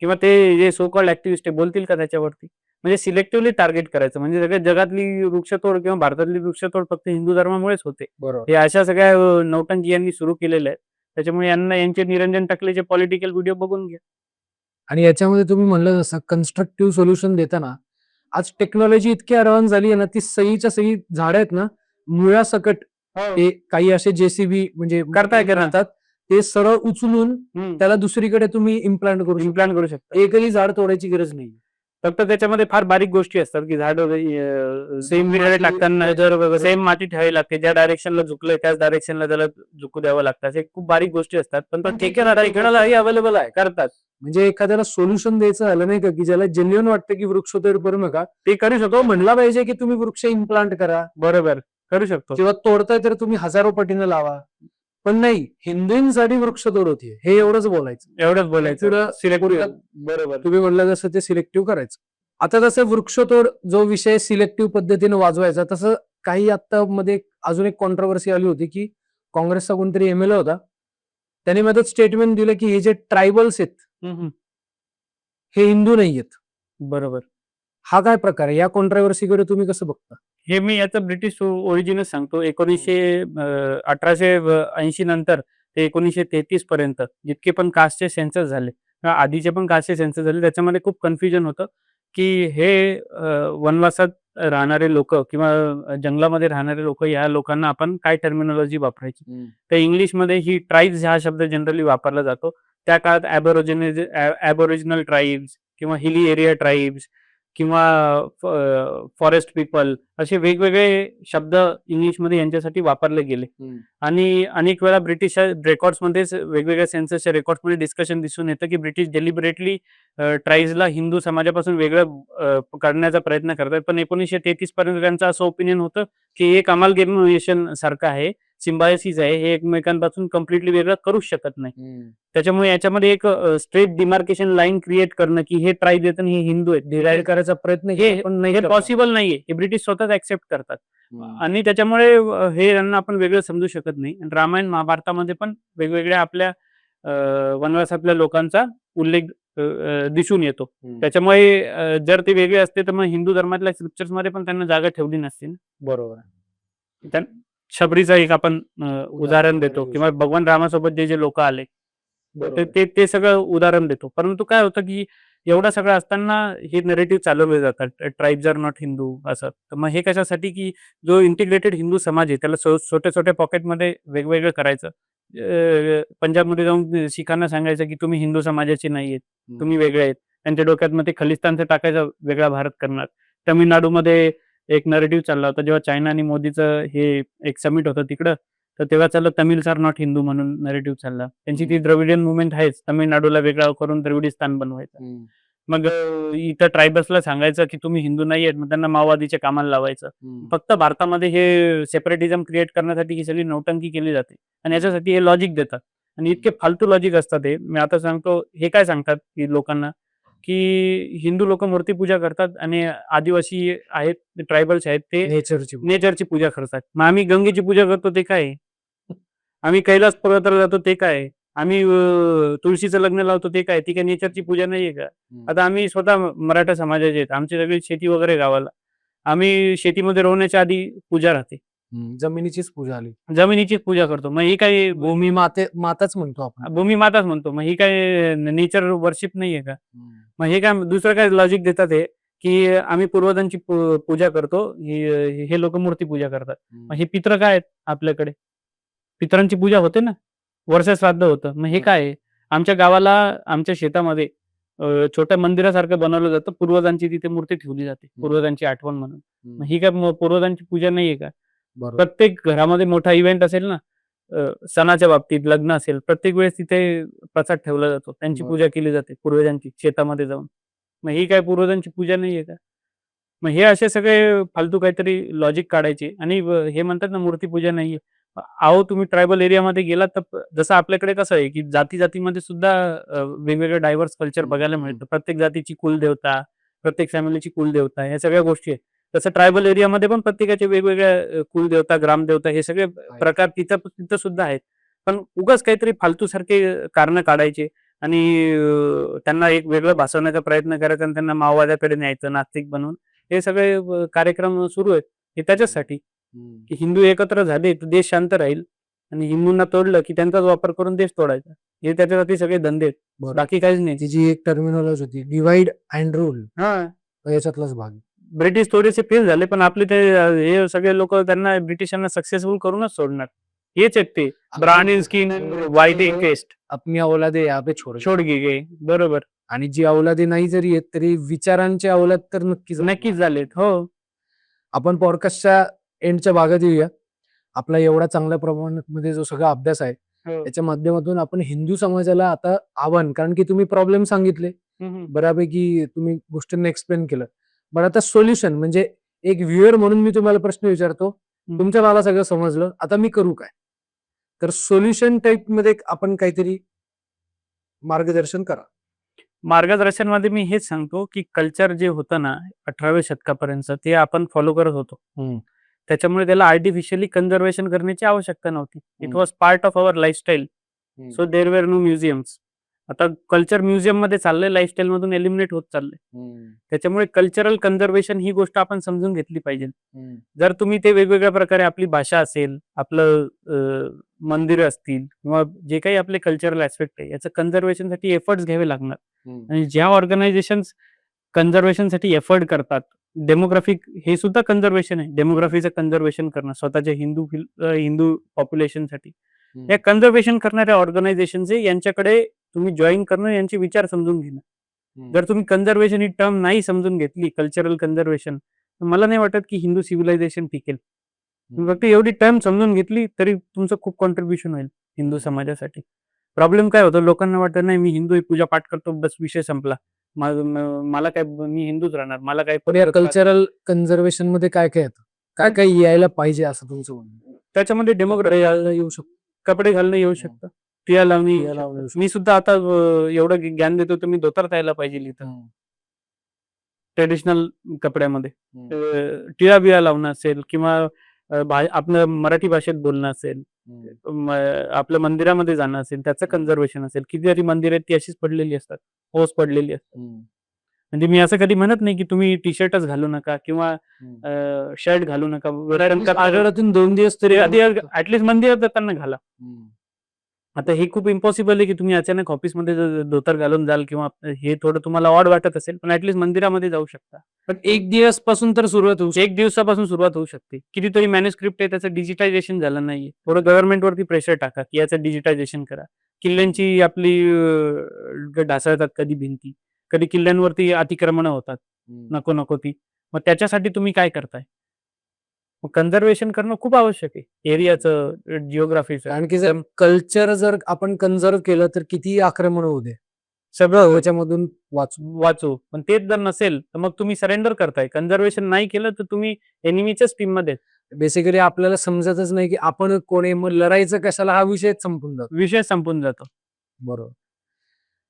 किंवा ते जे सो कॉल्ड ऍक्टिव्हिस्ट बोलतील का त्याच्यावरती? म्हणजे सिलेक्टिव्हली टार्गेट करायचं. म्हणजे सगळ्या जगातली वृक्षतोड किंवा भारतातली वृक्षतोड फक्त हिंदू धर्मामुळेच होते. बरोबर. हे अशा सगळ्या नौटंकी यांनी सुरू केलेल्या आहेत. त्याच्यामुळे यांना यांचे निरंजन टकलेचे पॉलिटिकल व्हिडिओ बघून घ्या. आणि याच्यामध्ये तुम्ही म्हणलं जसं कन्स्ट्रक्टिव्ह सोल्युशन देताना, आज टेक्नॉलॉजी इतकी ऍडव्हान्स झाली आहे ना, ती सहीच्या सही झाड आहेत ना, मुळासकट ते काही असे जेसीबी म्हणजे करतात, ते सरळ उचलून त्याला दुसरीकडे तुम्ही इम्प्लांट करू शकता. एकही झाड तोडायची गरज नाही. फक्त त्याच्यामध्ये फार बारीक गोष्टी असतात की झाड सेम टाकताना सेम माती ठेवावी लागते, ज्या डायरेक्शनला झुकलंय त्याच डायरेक्शनला त्याला झुकू द्यावं लागतं. असे खूप बारीक गोष्टी असतात, पण ठेकेदाराही अवेलेबल आहे, करतात. म्हणजे एखाद्याला सोल्युशन द्यायचं झालं नाही का, की ज्याला जेन्युइन वाटतं की वृक्षतोड करू नका, ते करू शकतो. म्हणला पाहिजे की तुम्ही वृक्ष इम्प्लांट करा, बरोबर करू शकतो. किंवा तोडताय तर तुम्ही हजारो पटीनं लावा. पण नाही, हिंदूंसाठी वृक्षतोड होतीये, हे एवढंच बोलायचं. बरोबर तुम्ही म्हणलं जसं ते सिलेक्टिव्ह करायचं. आता जसं वृक्षतोड जो विषय सिलेक्टिव्ह पद्धतीने वाजवायचा, तसं काही आता मध्ये अजून एक कॉन्ट्रोवर्सी आली होती की काँग्रेसचा कोणतरी एमएलए होता, त्याने मध्ये स्टेटमेंट दिलं की हे जे ट्रायबल्स आहेत हे हिंदू नाहीयेत. बरोबर. हा काय प्रकार आहे? या कॉन्ट्रोवर्सीकडे तुम्ही कसं बघता? हे मी याचं ब्रिटिश ओरिजिनच सांगतो. 1880 नंतर ते 1933 पर्यंत जितके पण कास्टचे सेन्सस झाले किंवा आधीचे पण कास्टचे सेन्सस झाले, त्याच्यामध्ये खूप कन्फ्युजन होतं की हे वनवासात राहणारे लोक किंवा जंगलामध्ये राहणारे लोक, या लोकांना आपण काय टर्मिनॉलॉजी वापरायची. तर इंग्लिशमध्ये ही ट्राईब्स हा शब्द जनरली वापरला जातो. त्या काळात ॲबोरिजिनल ट्राईब्स किंवा हिली एरिया ट्राईब्स किंवा फॉरेस्ट पीपल असे वेगवेगळे शब्द इंग्लिशमध्ये यांच्यासाठी वापरले गेले. आणि अनेक वेळा ब्रिटिश रेकॉर्ड्समध्येच वेगवेगळ्या सेन्ससच्या रेकॉर्ड्समध्ये डिस्कशन दिसून येतं की ब्रिटिश डेलिबरेटली ट्राईब्सला हिंदू समाजापासून वेगळं करण्याचा प्रयत्न करतात. पण 1933 पर्यंत त्यांचं असं ओपिनियन होतं की एक अमालगेमेशन सारखं आहे, सिम्बायोसिस आहे, हे एकमेकांपासून कम्प्लिटली वेगळं करूच शकत नाही. त्याच्यामुळे याच्यामध्ये एक स्ट्रेट डिमार्केशन लाईन क्रिएट करणं की हे ट्राईब येतात हे हिंदू आहेत, डिवाइड करायचा प्रयत्न हे पॉसिबल नाहीये. हे ब्रिटिश स्वतःच ऍक्सेप्ट करतात आणि त्याच्यामुळे हे यांना आपण वेगळं समजू शकत नाही. रामायण महाभारतामध्ये पण वेगवेगळ्या आपल्या वनवासातल्या लोकांचा उल्लेख दिसून येतो. त्याच्यामुळे जर ते वेगळे असते तर मग हिंदू धर्मातल्या स्क्रिप्चर्स मध्ये पण त्यांना जागा ठेवली नसती ना. बरोबर. शबरीचं एक आपण उदाहरण देतो किंवा भगवान रामासोबत जे लोक आले ते सगळं उदाहरण देतो. परंतु काय होतं की एवढं सगळं असताना हे नरेटिव्ह चालवले जातात, ट्राईब्स आर नॉट हिंदू असं. तर मग हे कशासाठी की जो इंटिग्रेटेड हिंदू समाज आहे त्याला छोट्या छोट्या पॉकेटमध्ये वेगवेगळं करायचं. पंजाबमध्ये जाऊन शिखांना सांगायचं की तुम्ही हिंदू समाजाचे नाहीयेत, तुम्ही वेगळे आहेत. त्यांच्या डोक्यात मग ते खलिस्तानचं टाकायचं, वेगळा भारत करणार. तामिळनाडूमध्ये एक नरेटिव्ह चालला होता जेव्हा चायना आणि मोदीचं हे एक समिट होतं तिकडं, तर तेव्हा चाललं तमिल्स आर नॉट हिंदू म्हणून नरेटिव्ह चालला. त्यांची ती द्रविडियन मुवमेंट आहेच, तामिळनाडूला वेगळा करून द्रविडिस्तान बनवायचं. मग इथं ट्रायबल्सला सांगायचं की तुम्ही हिंदू नाही आहेत, मग त्यांना माओवादीच्या कामाला लावायचं. फक्त भारतामध्ये हे सेपरेटिझम क्रिएट करण्यासाठी ही सगळी नौटंकी केली जाते आणि याच्यासाठी हे लॉजिक देतात आणि इतके फालतू लॉजिक असतात हे. मी आता सांगतो, हे काय सांगतात की लोकांना की हिंदू लोक मूर्तीपूजा करतात आणि आदिवासी आहेत, ट्रायबल्स आहेत, ते नेचरची नेचरची पूजा करतात. मग आम्ही गंगेची पूजा करतो ते काय आहे? आम्ही कैलास पर्वताला जातो ते काय आहे? आम्ही तुळशीचं लग्न लावतो ते काय? ती काय नेचरची पूजा नाहीये का? आता आम्ही स्वतः मराठा समाजाचे आहेत. आमची सगळी शेती वगैरे गावाला. आम्ही शेतीमध्ये रोवण्याच्या आधी पूजा राहते. जमिनीचीच पूजा आली. जमिनीचीच पूजा करतो. मग ही काही भूमी माताच म्हणतो आपण. भूमी माताच म्हणतो. मग ही काय नेचर वर्शिप नाहीये का? मग हे काय दुसरं काय लॉजिक देतात हे, की आम्ही पूर्वजांची पूजा करतो. हे लोक मूर्ती पूजा करतात. मग हे पित्र काय आहेत आपल्याकडे? पितरांची पूजा होते ना, वर्ष श्राद्ध होतं. मग हे काय आहे? आमच्या गावाला, आमच्या शेतामध्ये छोट्या मंदिरासारखं बनवलं जातं. पूर्वजांची तिथे मूर्ती ठेवली जाते, पूर्वजांची आठवण म्हणून. मग ही काय पूर्वजांची पूजा नाहीये का? बरोबर. प्रत्येक घरामध्ये मोठा इव्हेंट असेल ना, सणाच्या बाबतीत, लग्न असेल, प्रत्येक वेळेस तिथे प्रसाद ठेवला जातो. त्यांची बरं. पूजा केली जाते पूर्वजांची शेतामध्ये जाऊन. मग ही काय पूर्वजांची पूजा नाहीये का? मग हे असे सगळे फालतू काहीतरी लॉजिक काढायचे आणि हे म्हणतात ना मूर्तीपूजा नाहीये. अहो, तुम्ही ट्रायबल एरियामध्ये गेलात तर जसं आपल्याकडे कसं आहे, की जाती-जातीमध्ये सुद्धा वेगवेगळं डायव्हर्स कल्चर बघायला मिळतं. प्रत्येक जातीची कुलदेवता, प्रत्येक फॅमिलीची कुलदेवता, ह्या सगळ्या गोष्टी आहेत. तसं ट्रायबल एरियामध्ये पण प्रत्येकाच्या वेगवेगळ्या कुलदेवता, ग्रामदेवता, हे सगळे प्रकार तिथं सुद्धा आहेत. पण उगाच काहीतरी फालतूसारखे कारणं काढायचे आणि त्यांना एक वेगळं भासवण्याचा प्रयत्न करायचा आणि त्यांना माओवाद्याकडे न्यायचं नास्तिक बनवून. हे सगळे कार्यक्रम सुरू आहेत. हे त्याच्याचसाठी, की हिंदू एकत्र झाले तर देश शांत राहील आणि हिंदूंना तोडलं की त्यांचाच वापर करून देश तोडायचा. हे त्याच्यासाठी सगळे धंदे आहेत. बरं. बाकी काहीच नाही. तिची एक टर्मिनॉलॉजी होती, डिवाइड अँड रूल. हां. याच्यातलाच भाग. ब्रिटिश थोडेसे फेल झाले, पण आपले ते हे सगळे लोक त्यांना ब्रिटिशांना सक्सेसफुल करूनच सोडणार. हेच आहेत ते brown in skin white in taste, अपनी औलादे यहाँ पे छोड गे. बरोबर, आणि जी औलादे नाही जरी आहेत तरी विचारांचे औलाद तर नक्कीच झालेत. हो. आपण पॉडकास्टच्या एंडच्या भागात येऊया. आपला एवढा चांगल्या प्रमाणामध्ये जो सगळा अभ्यास आहे हो. त्याच्या माध्यमातून आपण हिंदू समाजाला आता आव्हान, कारण की तुम्ही प्रॉब्लेम सांगितले, बऱ्यापैकी तुम्ही गोष्टींना एक्सप्लेन केलं, पण आता सोल्युशन म्हणजे एक व्ह्युअर म्हणून मी तुम्हाला प्रश्न विचारतो. तुमच्या मला सगळं समजलं, आता मी करू काय? तर सोल्युशन टाईप मध्ये आपण काहीतरी मार्गदर्शन करा. मार्गदर्शनमध्ये मी हेच सांगतो, की कल्चर जे होतं ना 18व्या शतकापर्यंत, ते आपण फॉलो करत होतो. त्याच्यामुळे त्याला आर्टिफिशियली कन्झर्वेशन करण्याची आवश्यकता नव्हती. It was part of our lifestyle. So there were no museums. आता कल्चर म्युझियम मध्ये चाललंय, लाईफस्टाईल मधून एलिमिनेट होत चाललंय. त्याच्यामुळे कल्चरल कन्झर्वेशन ही गोष्ट आपण समजून घेतली पाहिजे. जर तुम्ही ते वेगवेगळ्या प्रकारे, आपली भाषा असेल, आपलं मंदिर असतील किंवा जे काही आपले कल्चरल ऍस्पेक्ट आहे, याचं कन्झर्वेशनसाठी एफर्ट्स घ्यावे लागणार. आणि ज्या ऑर्गनायझेशन्स कन्झर्वेशनसाठी एफर्ट करतात, डेमोग्राफिक हे सुद्धा कन्झर्वेशन आहे. डेमोग्राफीचं कन्झर्वेशन करणं स्वतःच्या हिंदू पॉप्युलेशनसाठी. या कन्झर्वेशन करणाऱ्या ऑर्गनायझेशन्स आहे, यांच्याकडे तुम्ही जॉईन करणं, यांचे विचार समजून घेणं. जर तुम्ही कन्झर्वेशन ही टर्म नाही समजून घेतली, कल्चरल कन्झर्वेशन, तर मला नाही वाटत की हिंदू सिव्हिलायझेशन टिकेल. तुम्ही फक्त एवढी टर्म समजून घेतली तरी तुमचं खूप कॉन्ट्रीब्युशन होईल हिंदू समाजासाठी. प्रॉब्लेम काय होतो, लोकांना वाटतं नाही मी हिंदू पूजा पाठ करतो, बस विषय संपला, मला काय, मी हिंदूच राहणार, मला काय. पण या कल्चरल कन्झर्वेशन मध्ये काय काय येतं, काय काय यायला पाहिजे असं तुमचं म्हणणं? त्याच्यामध्ये डेमोग्राफी येऊ शकतो, कपडे घालणं येऊ शकतं, टिया लावणी. मी सुद्धा आता एवढं ज्ञान देतो तर मी धोतर यायला पाहिजे इथं ट्रेडिशनल कपड्यामध्ये. टिळा बिळा लावणं असेल किंवा आपलं मराठी भाषेत बोलणं असेल, आपल्या मंदिरामध्ये जाणं असेल, त्याचं कन्झर्वेशन असेल. कितीतरी मंदिर आहेत ती अशीच पडलेली असतात, ओस पडलेली असतात. म्हणजे मी असं कधी म्हणत नाही की तुम्ही टी शर्टच घालू नका किंवा शर्ट घालू नका. आठवड्यातून 2 दिवस तरी ऍटलीस्ट मंदिरात जाताना घाला. आता हे खूप इम्पॉसिबल आहे की तुम्ही अचानक ऑफिसमध्ये धोतर घालून जाल किंवा हे थोडं तुम्हाला ऑड वाटत असेल, पण ऍटलीस्ट मंदिरामध्ये जाऊ शकता. पण एक दिवस पासून तर सुरुवात होऊ, एक दिवसापासून सुरुवात होऊ शकते. कितीतरी मॅन्युस्क्रिप्ट आहे, त्याचं डिजिटायझेशन झालं नाहीये. थोडं गव्हर्नमेंटवरती प्रेशर टाका की याचं डिजिटायझेशन करा. किल्ल्यांची आपली ढासळतात कधी भिंती, कधी किल्ल्यांवरती अतिक्रमणं होतात नको ती. मग त्याच्यासाठी तुम्ही काय करताय? कन्झर्वेशन करणं खूप आवश्यक आहे, एरियाचं, जिओग्राफीचं. कारण की जर कल्चर जर आपण कन्झर्व केलं तर किती आक्रमण होऊ दे, सगळं ह्याच्यामधून वाचू. वाचू. पण तेच जर नसेल तर मग तुम्ही सरेंडर करताय. कन्झर्वेशन नाही केलं तर तुम्ही एनिमीच्याच टीम मध्ये बेसिकली आपल्याला समजतच नाही की आपण कोण आहे, मग लढायचं कशाला हा विषयच संपून जातो. विषय संपून जातो. बरोबर.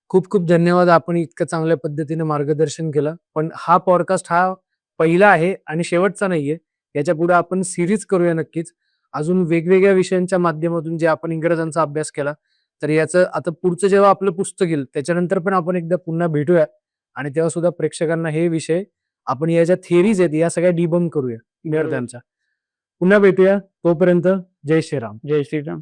खूप खूप धन्यवाद. आपण इतकं चांगल्या पद्धतीने मार्गदर्शन केलं. पण हा पॉडकास्ट हा पहिला आहे आणि शेवटचा नाहीये. याच्या पुढे आपण सिरीज करूया नक्कीच. अजून वेगवेगळ्या विषयांच्या माध्यमातून जे आपण इंग्रजांचा अभ्यास केला, तर याचं आता पुढचं जेव्हा आपलं पुस्तक येईल त्याच्यानंतर पण आपण एकदा पुन्हा भेटूया आणि तेव्हा सुद्धा प्रेक्षकांना हे विषय आपण या ज्या थिअरीज आहेत या सगळ्या डिबंक करूया विद्यार्थ्यांच्या. पुन्हा भेटूया. तोपर्यंत जय श्रीराम. जय श्रीराम.